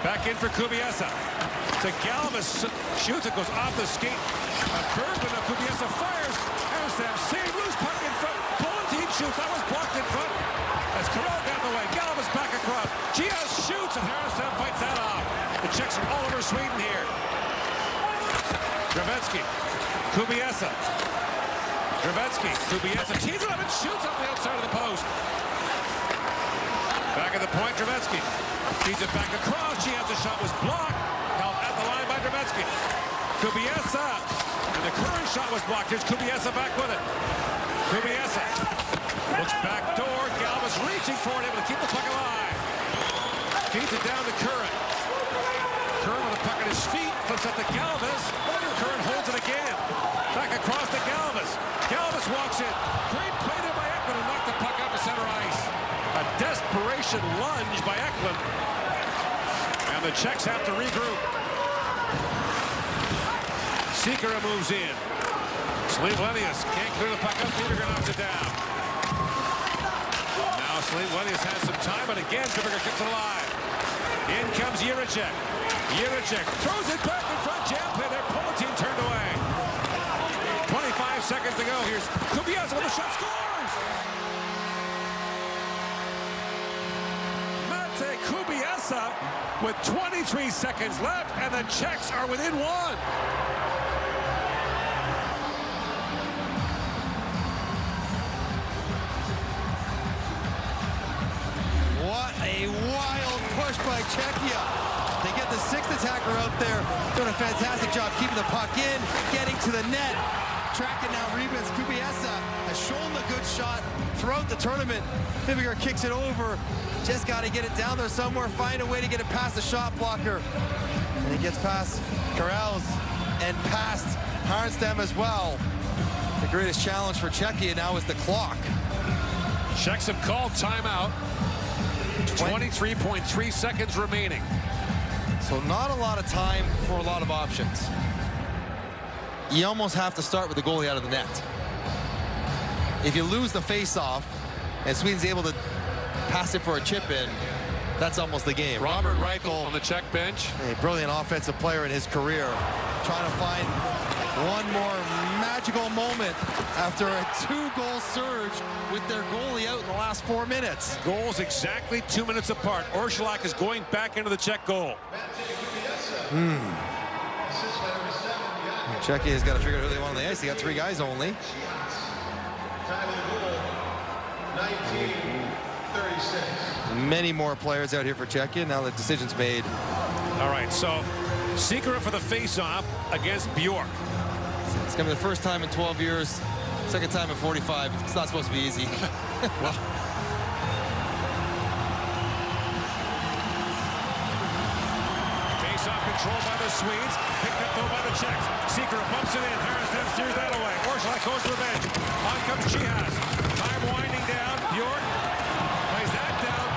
Back in for Kubiesa. To Galvis. Shoots it. Goes off the skate. A curve, but now Kubiesa fires. Härenstam save. Loose puck in front. Bulletin shoots. That was blocked in front. As Corral got in the way. Galvis back across. Chias shoots, and Härenstam fights that off. The Czechs are all over Sweden here. Gravetsky. Kubiesa. Gravetsky. Kubiesa tees it up and shoots up the outside of the post. Back at the point, Gravetsky. Feeds it back across. Chia's shot was blocked. Held at the line by Gravetsky. Kubiesa. And the Curran shot was blocked. Here's Kubiesa back with it. Kubiesa. Looks back door. Galvis reaching for it, able to keep the puck alive. Feeds it down to Curran. Curran with a puck at his feet, flips up to Galvis. Curran holds it again. Back across to Galvis. Galvis walks in. Great play there by Eklund and knocked the puck up to center ice. A desperation lunge by Eklund. And the Czechs have to regroup. Sikora moves in. Slivlenius can't clear the puck up. Peterger knocks it down. Now Slivlenius has some time, but again, Peterger keeps it alive. In comes Jiricek. Jiricek throws it back in front. Jam play there. Politin turned away. 25 seconds to go. Here's Kubiasa with a shot. Scores! Mate Kubiasa with 23 seconds left, and the Czechs are within one. What a wild push by Czechia. They get the sixth attacker out there, doing a fantastic job keeping the puck in, getting to the net. Tracking now Rebens. Kubiasa has shown the good shot throughout the tournament. Fibiger kicks it over. Just got to get it down there somewhere, find a way to get it past the shot blocker. And he gets past Corrales and past Harnstam as well. The greatest challenge for Czechia now is the clock. Czechs have called timeout. 23.3 seconds remaining. So not a lot of time for a lot of options. You almost have to start with the goalie out of the net. If you lose the face-off and Sweden's able to pass it for a chip-in, that's almost the game. Robert Reichel on the Czech bench. A brilliant offensive player in his career. Trying to find one more magical moment after a 2-goal surge with their goalie out in the last 4 minutes. Goals exactly 2 minutes apart. Orszalak is going back into the Czech goal. Czechia has got to figure out who they want on the ice. They got 3 guys only. Many more players out here for Czechia. Now the decision's made. All right, so Sikora for the face-off against Bjork. It's going to be the first time in 12 years, second time in 45. It's not supposed to be easy. Well, face-off control by the Swedes. Picked up though by the Czechs. Sikora bumps it in. Harrison steers that away. Orszalak goes to the bench. On comes Chihas. Time winding down. Bjork plays that down.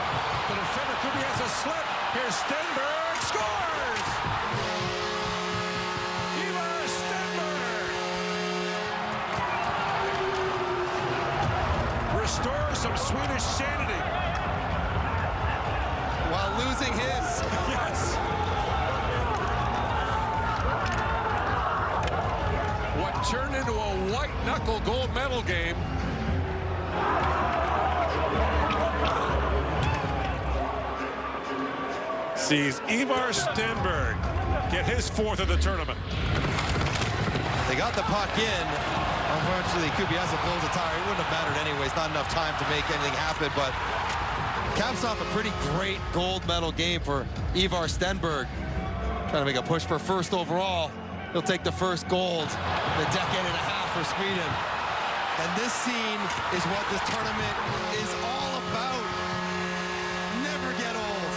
The defender Kubiasa slip. Here's Stenberg. Scores! Ivar Stenberg restores some Swedish sanity while losing his. Yes. What turned into a white-knuckle gold medal game. Sees Ivar Stenberg get his 4th of the tournament. They got the puck in. Unfortunately, Kubiasa blows a tire. It wouldn't have mattered anyways. Not enough time to make anything happen, but caps off a pretty great gold medal game for Ivar Stenberg. Trying to make a push for first overall. He'll take the first gold in a decade and a half for Sweden. And this scene is what this tournament is all about. Never get old.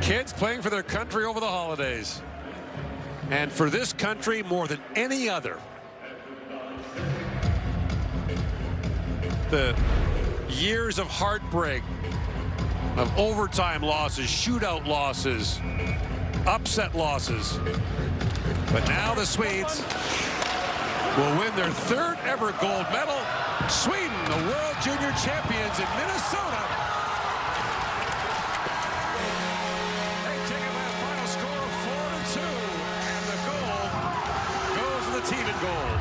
Kids playing for their country over the holidays. And for this country more than any other. The years of heartbreak, of overtime losses, shootout losses, upset losses. But now the Swedes will win their 3rd ever gold medal. Sweden, the World Junior Champions in Minnesota. They take it by a final score of 4-2, and the gold goes to the team in gold.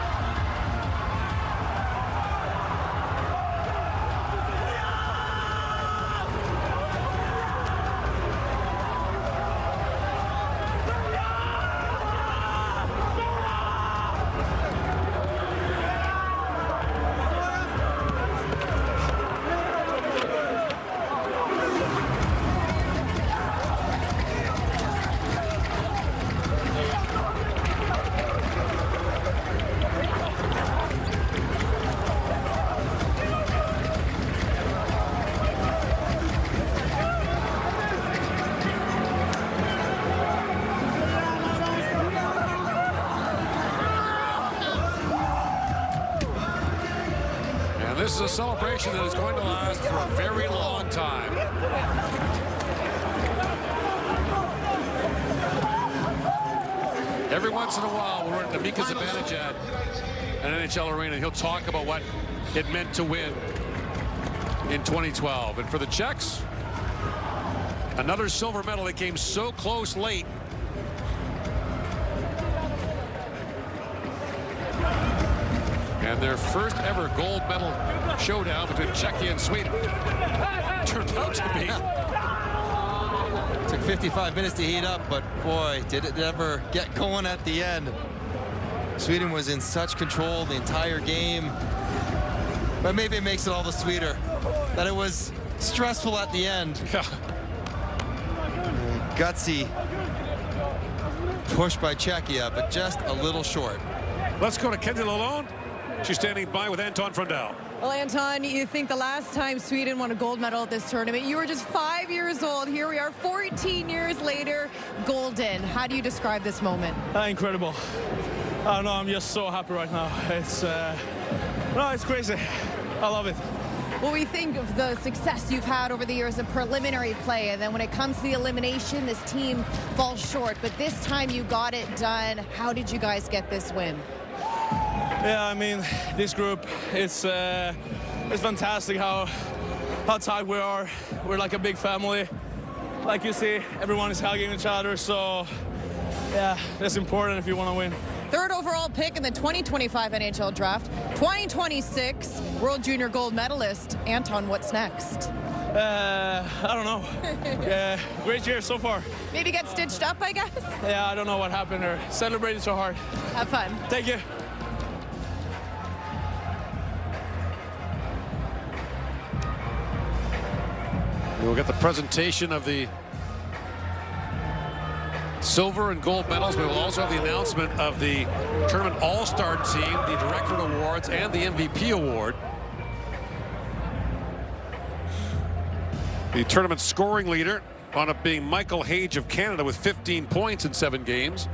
This is a celebration that is going to last for a very long time. Every once in a while, we're at Mika Zibanejad at an NHL arena. He'll talk about what it meant to win in 2012. And for the Czechs, another silver medal that came so close late. And their first ever gold medal showdown between Czechia and Sweden turned out to be. Took 55 minutes to heat up, but boy, did it ever get going at the end. Sweden was in such control the entire game. But maybe it makes it all the sweeter that it was stressful at the end. Gutsy push by Czechia, but just a little short. Let's go to Kenzie Lalonde. She's standing by with Anton Frundell. Well, Anton, you think the last time Sweden won a gold medal at this tournament, you were just 5 years old. Here we are 14 years later, golden. How do you describe this moment? Incredible. I don't know, I'm just so happy right now. It's crazy. I love it. Well, we think of the success you've had over the years of preliminary play, and then when it comes to the elimination, this team falls short. But this time you got it done. How did you guys get this win? Yeah, I mean, this group, it's fantastic how tight we are. We're like a big family. Like you see, everyone is hugging each other, so yeah, that's important if you want to win. Third overall pick in the 2025 NHL Draft, 2026 World Junior Gold Medalist. Anton, what's next? I don't know. Great year so far. Maybe get stitched up, I guess? Yeah, I don't know what happened there. Celebrated so hard. Have fun. Thank you. We'll get the presentation of the silver and gold medals. We will also have the announcement of the tournament all-star team, the Directorate Awards, and the MVP award. The tournament scoring leader on up being Michael Hage of Canada with 15 points in 7 games.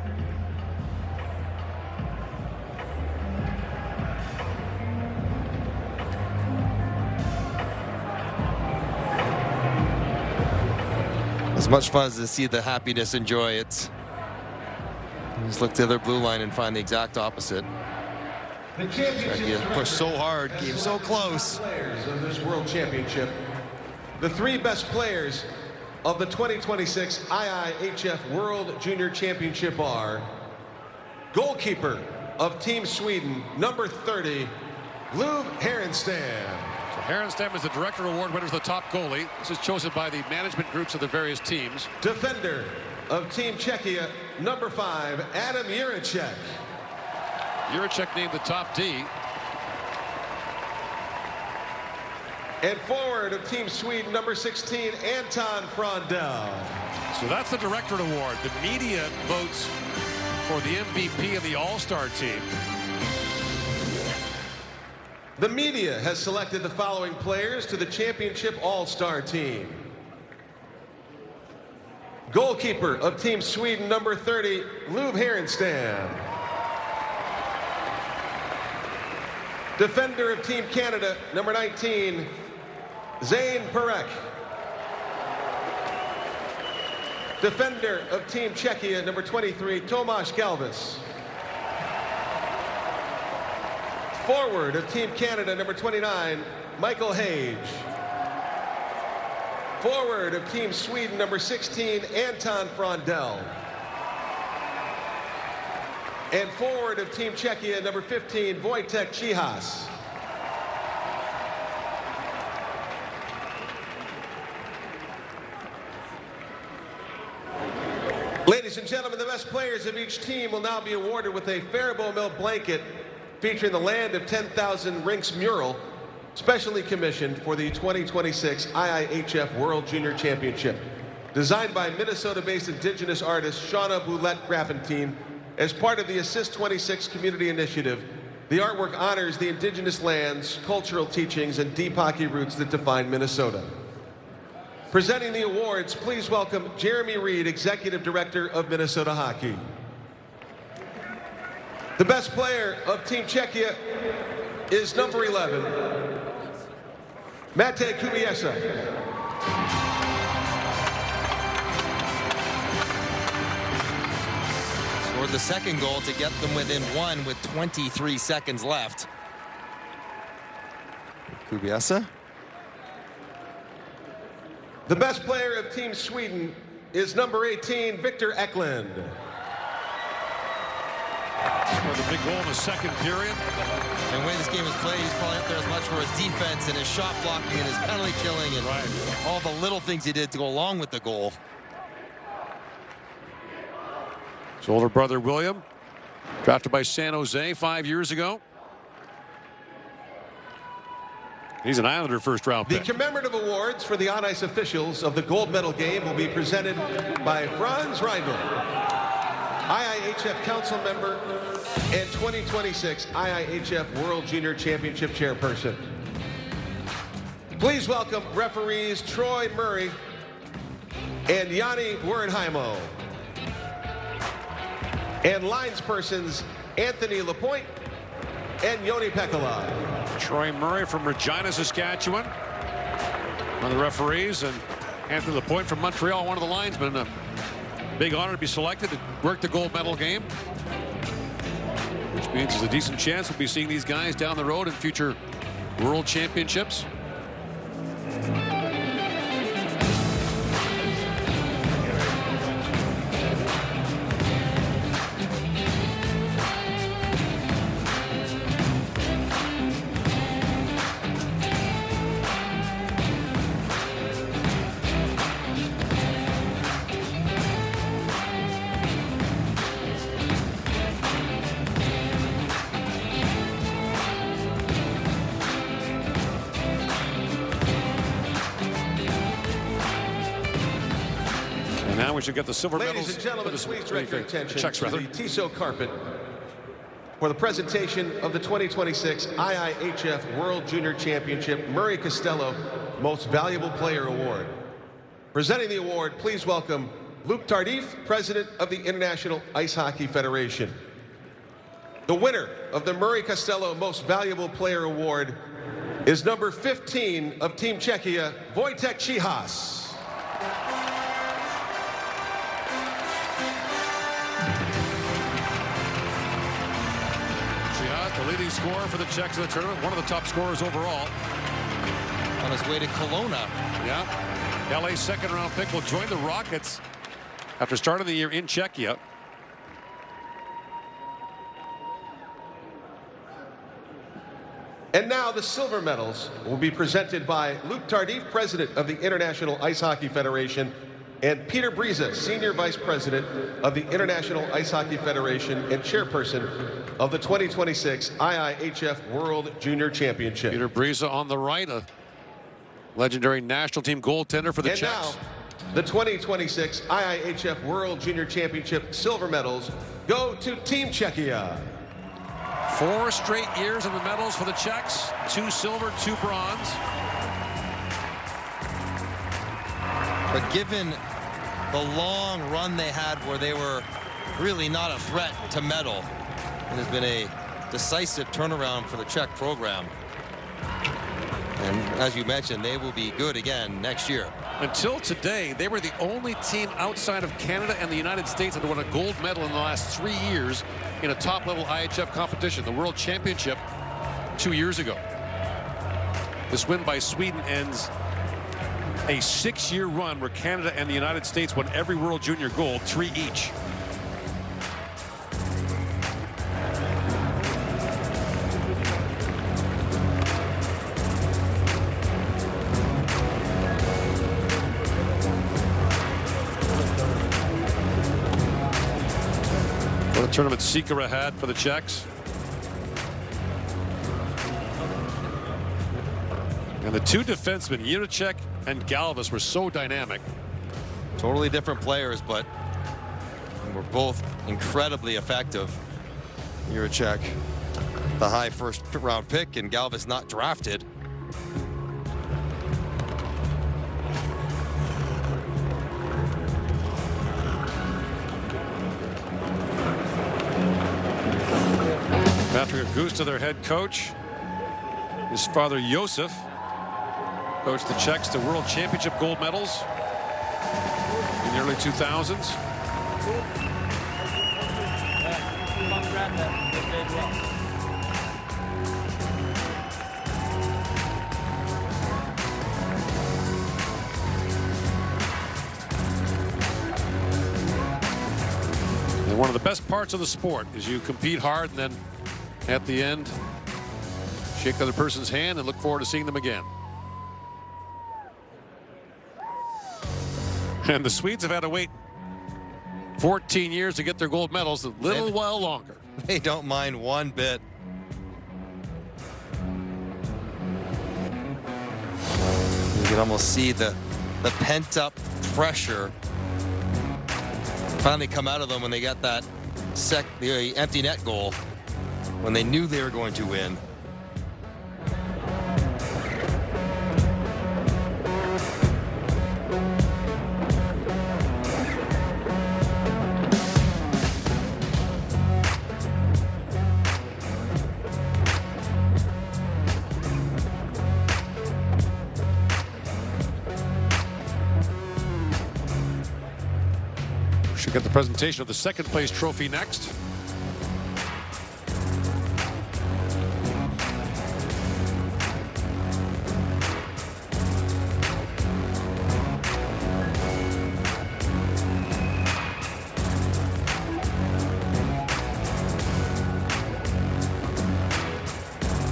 As much fun as to see the happiness and joy, it's just look to the other blue line and find the exact opposite. Czechia pushed so hard, came so close. Players of this World Championship. The 3 best players of the 2026 IIHF World Junior Championship are goalkeeper of Team Sweden, number 30, Löv Härenstam. Härenstam is the Director Award winner, the top goalie. This is chosen by the management groups of the various teams. Defender of Team Czechia, number 5, Adam Jiricek. Jiricek named the top D. And forward of Team Sweden, number 16, Anton Frundell. So that's the Directorate Award. The media votes for the MVP of the All-Star team. The media has selected the following players to the championship all-star team. Goalkeeper of Team Sweden, number 30, Löv Härenstam. Defender of Team Canada, number 19, Zane Perek. Defender of Team Czechia, number 23, Tomáš Galvis. Forward of Team Canada, number 29, Michael Hage. Forward of Team Sweden, number 16, Anton Frundell. And forward of Team Czechia, number 15, Wojtek Cihas. Ladies and gentlemen, the best players of each team will now be awarded with a Faribault Mill blanket featuring the Land of 10,000 Rinks mural, specially commissioned for the 2026 IIHF World Junior Championship. Designed by Minnesota-based Indigenous artist Shauna Boulette-Graffentine as part of the Assist 26 community initiative, the artwork honors the indigenous lands, cultural teachings, and deep hockey roots that define Minnesota. Presenting the awards, please welcome Jeremy Reed, Executive Director of Minnesota Hockey. The best player of Team Czechia is number 11, Mate Kubiesa. Scored the second goal to get them within one with 23 seconds left. Kubiesa. The best player of Team Sweden is number 18, Victor Eklund. Scored the big goal in the second period. And the way this game is played, he's probably up there as much for his defense and his shot blocking and his penalty killing and all the little things he did to go along with the goal. His older brother, William, drafted by San Jose 5 years ago. He's an Islander first-round pick. The commemorative awards for the on-ice officials of the gold medal game will be presented by Franz Reindl, IIHF Council member and 2026 IIHF World Junior Championship chairperson. Please welcome referees Troy Murray and Yanni Wernheimo, and linespersons Anthony Lapointe and Yoni Pekala. Troy Murray from Regina, Saskatchewan, one of the referees, and Anthony Lapointe from Montreal, one of the linesmen. A big honor to be selected to work the gold medal game, which means there's a decent chance we'll be seeing these guys down the road in future world championships. Now we should get the silver medals. Ladies and gentlemen, please direct your attention Czechs, to the Tissot carpet for the presentation of the 2026 IIHF World Junior Championship Murray Costello Most Valuable Player Award. Presenting the award, please welcome Luc Tardif, President of the International Ice Hockey Federation. The winner of the Murray Costello Most Valuable Player Award is number 15 of Team Czechia, Wojtek Cihas. The leading scorer for the Czechs in the tournament, one of the top scorers overall. On his way to Kelowna. Yeah. LA second-round pick will join the Rockets after starting the year in Czechia. And now the silver medals will be presented by Luc Tardif, President of the International Ice Hockey Federation, and Peter Briza, Senior Vice President of the International Ice Hockey Federation and Chairperson of the 2026 IIHF World Junior Championship. Peter Briza on the right, a legendary national team goaltender for the And Czechs. now, the 2026 IIHF World Junior Championship silver medals go to Team Czechia. 4 straight years of the medals for the Czechs, 2 silver, 2 bronze. But given the long run they had where they were really not a threat to medal, it has been a decisive turnaround for the Czech program. And as you mentioned, they will be good again next year. Until today, they were the only team outside of Canada and the United States that won a gold medal in the last 3 years in a top-level IHF competition, the World Championship 2 years ago. This win by Sweden ends a 6-year run where Canada and the United States won every World Junior gold, 3 each. What a tournament Sikora had for the Czechs. And the 2 defensemen, Jiricek and Galvis, were so dynamic. Totally different players, but were both incredibly effective. Jiricek, the high first-round pick, and Galvis not drafted. Patrick Augusta, their head coach. His father, Josef, Coached the Czechs to World Championship gold medals in the early 2000s. And one of the best parts of the sport is you compete hard and then at the end shake the other person's hand and look forward to seeing them again. And the Swedes have had to wait 14 years to get their gold medals, a little while longer. They don't mind one bit. You can almost see the pent-up pressure finally come out of them when they got that the empty net goal, when they knew they were going to win. Should get the presentation of the second place trophy next.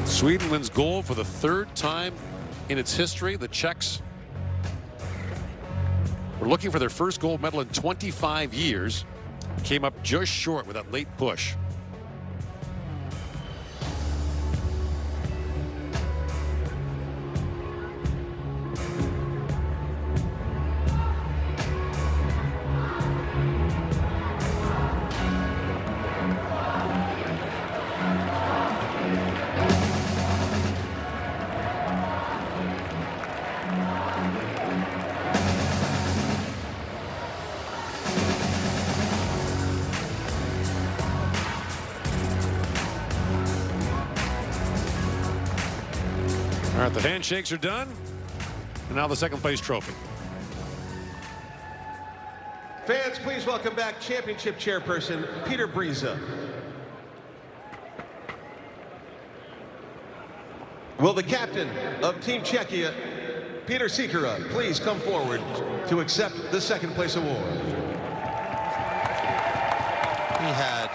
Sweden wins gold for the third time in its history. The Czechs were looking for their first gold medal in 25 years. Came up just short with that late push. All right, the handshakes are done. And now the second place trophy. Fans, please welcome back championship chairperson Peter Bryza. Will the captain of Team Czechia, Peter Sikora, please come forward to accept the second place award? He had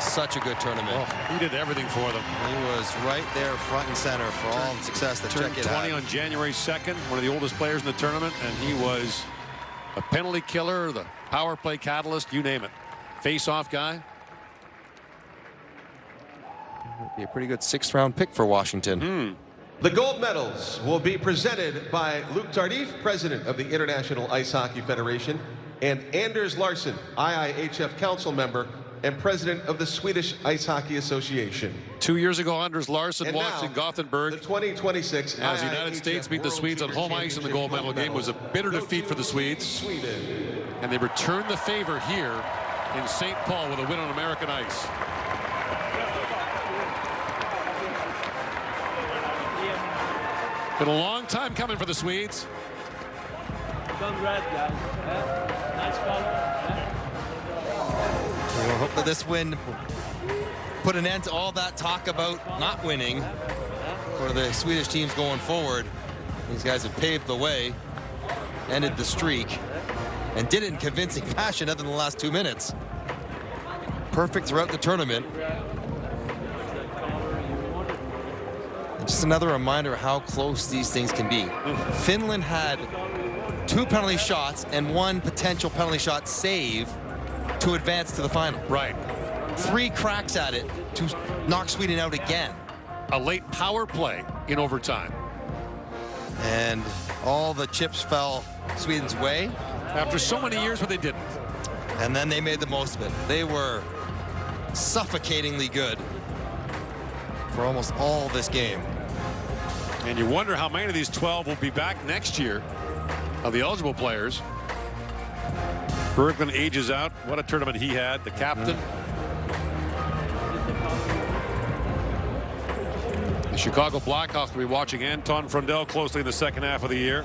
such a good tournament. He did everything for them. He was right there front and center for all the success that Czechia had. 20 on January 2nd, one of the oldest players in the tournament, and he was a penalty killer, the power play catalyst, you name it. Face-off guy. Be a pretty good sixth-round pick for Washington. The gold medals will be presented by Luc Tardif, president of the International Ice Hockey Federation, and Anders Larsson, IIHF council member and president of the Swedish Ice Hockey Association. 2 years ago, Anders Larsson And watched now, in Gothenburg the 2026 as the United States beat the Swedes on home ice in the gold medal game. It was a bitter defeat for the Swedes. And they returned the favor here in St. Paul with a win on American ice. Been a long time coming for the Swedes. Done red, guys. Nice color. We'll hope that this win put an end to all that talk about not winning for the Swedish teams going forward. These guys have paved the way, ended the streak, and did it in convincing fashion other than the last 2 minutes. Perfect throughout the tournament. And just another reminder of how close these things can be. Finland had 2 penalty shots and 1 potential penalty shot save to advance to the final. Right. 3 cracks at it to knock Sweden out again. A late power play in overtime. And all the chips fell Sweden's way. After so many years, but they didn't. And then they made the most of it. They were suffocatingly good for almost all this game. And you wonder how many of these 12 will be back next year of the eligible players. Berglund ages out. What a tournament he had. The captain. The Chicago Blackhawks will be watching Anton Frundell closely in the second half of the year.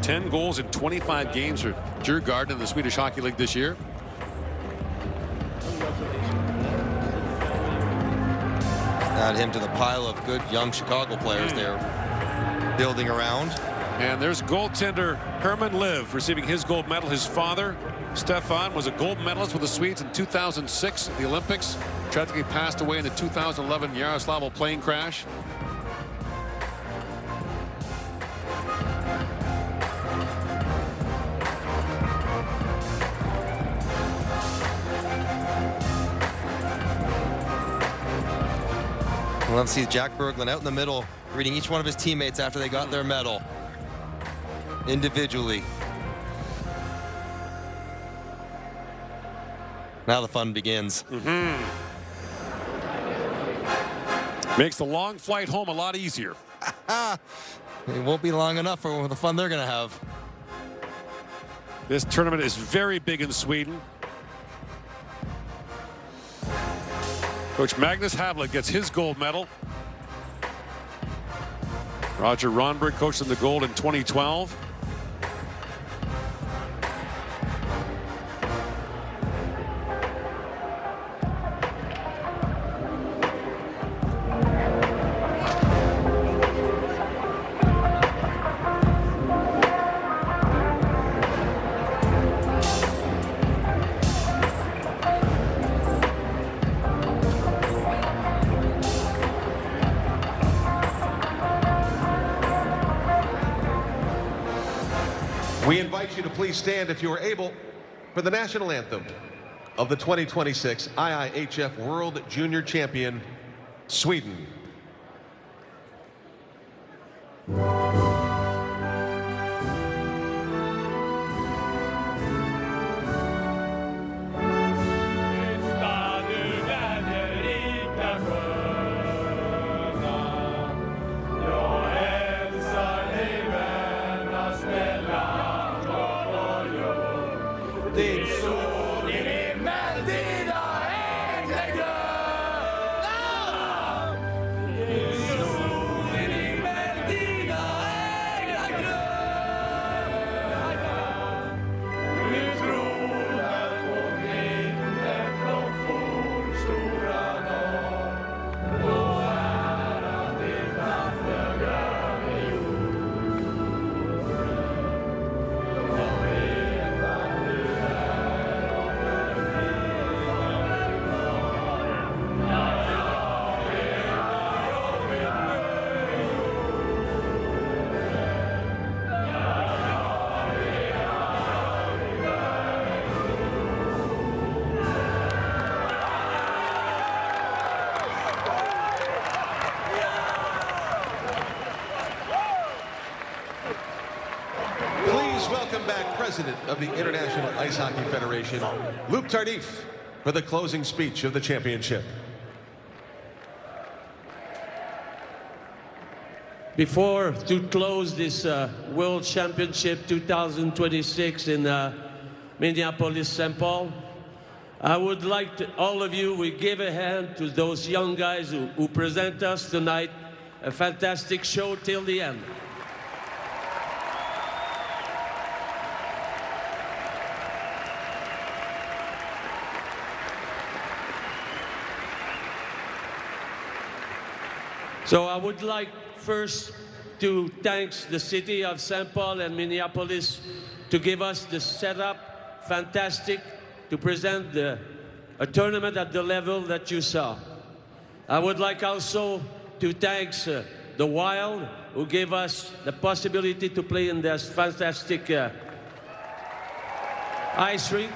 10 goals in 25 games for Djurgården in the Swedish Hockey League this year. Add him to the pile of good young Chicago players they're building around. And there's goaltender Herman Liv receiving his gold medal. His father, Stefan, was a gold medalist with the Swedes in 2006 at the Olympics. Tragically passed away in the 2011 Yaroslavl plane crash. Let's see Jack Berglund out in the middle, reading each one of his teammates after they got their medal individually. Now the fun begins. Makes the long flight home a lot easier. It won't be long enough for the fun they're going to have. This tournament is very big in Sweden. Coach Magnus Havlik gets his gold medal. Roger Ronberg coached them the gold in 2012. We invite you to please stand, if you are able, for the national anthem of the 2026 IIHF World Junior Champion, Sweden. Welcome back, President of the International Ice Hockey Federation, Luc Tardif, for the closing speech of the championship. Before to close this World Championship 2026 in Minneapolis, St. Paul, I would like to, all of you, we give a hand to those young guys who present us tonight. A fantastic show till the end. So I would like first to thank the city of St. Paul and Minneapolis to give us the setup, fantastic, to present a tournament at the level that you saw. I would like also to thank the Wild, who gave us the possibility to play in this fantastic ice rink.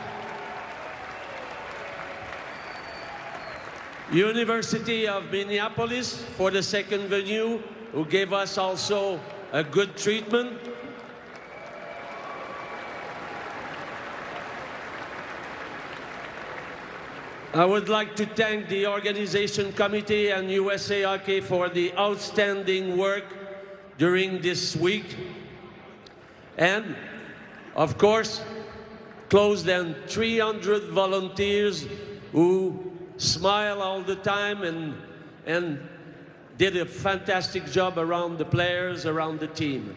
University of Minneapolis for the second venue, who gave us also a good treatment. I would like to thank the organization committee and USA Hockey for the outstanding work during this week. And, of course, close than 300 volunteers who smile all the time and did a fantastic job around the players, around the team.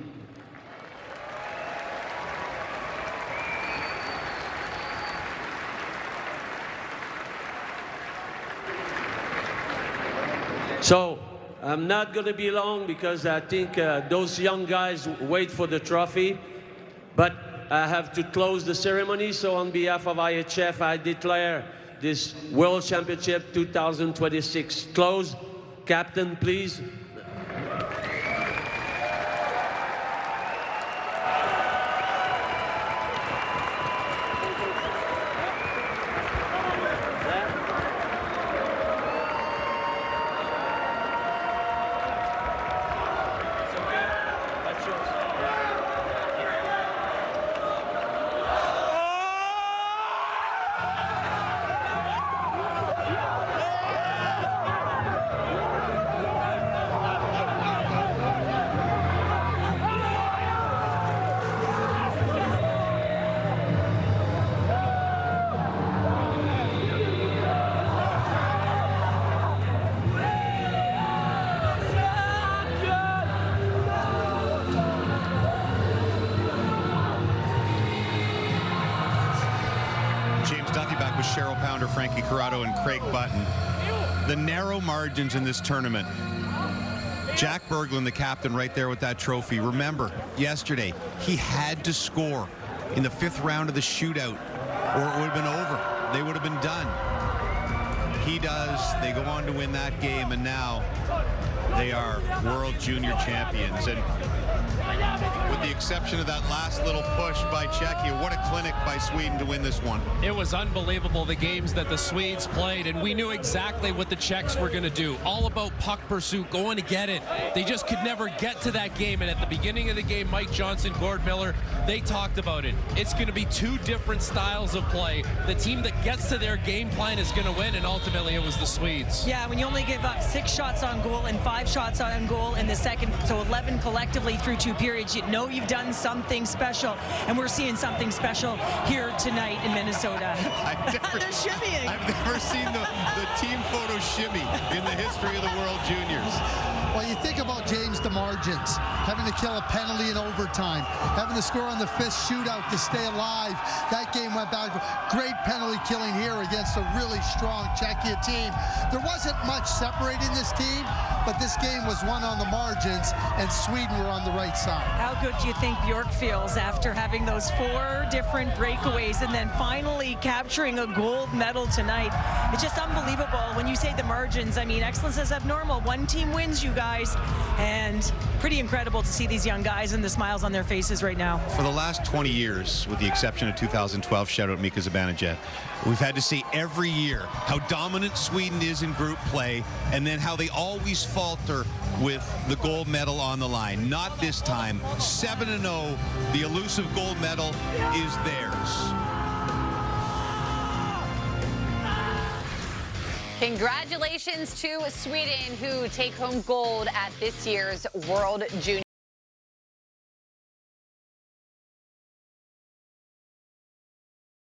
So I'm not going to be long because I think those young guys wait for the trophy. But I have to close the ceremony. So on behalf of IHF, I declare this World Championship 2026 closed. Captain, please. Cheryl Pounder, Frankie Corrado, and Craig Button. The narrow margins in this tournament. Jack Berglund, the captain, right there with that trophy. Remember, yesterday, he had to score in the 5th round of the shootout, or it would have been over. They would have been done. He does. They go on to win that game, and now they are World Junior Champions. And with the exception of that last little push by Czechia, what a clinic by Sweden to win this one. It was unbelievable, the games that the Swedes played, and we knew exactly what the Czechs were going to do. All about puck pursuit, going to get it. They just could never get to that game, and at the beginning of the game, Mike Johnson, Gord Miller, they talked about it. It's going to be 2 different styles of play. The team that gets to their game plan is going to win, and ultimately it was the Swedes. Yeah, when you only give up 6 shots on goal and 5 shots on goal in the second, so 11 collectively through 2 periods, you know you've done something special, and we're seeing something special here tonight in Minnesota. They're shimmying. I've never seen the team photo shimmy in the history of the World Juniors. Well, you think about James, the margins, having to kill a penalty in overtime, having to score on the 5th shootout to stay alive. That game went back. Great penalty killing here against a really strong Czechia team. There wasn't much separating this team, but this game was won on the margins, and Sweden were on the right side. How good do you think Bjork feels after having those 4 different breakaways and then finally capturing a gold medal tonight? It's just unbelievable. When you say the margins, I mean, excellence is abnormal. One team wins, you guys, and pretty incredible to see these young guys and the smiles on their faces right now. For the last 20 years, with the exception of 2012, shout out Mika Zibanejad, we've had to see every year how dominant Sweden is in group play, and then how they always falter with the gold medal on the line. Not this time. 7-0, the elusive gold medal is theirs. Congratulations to Sweden, who take home gold at this year's World Junior.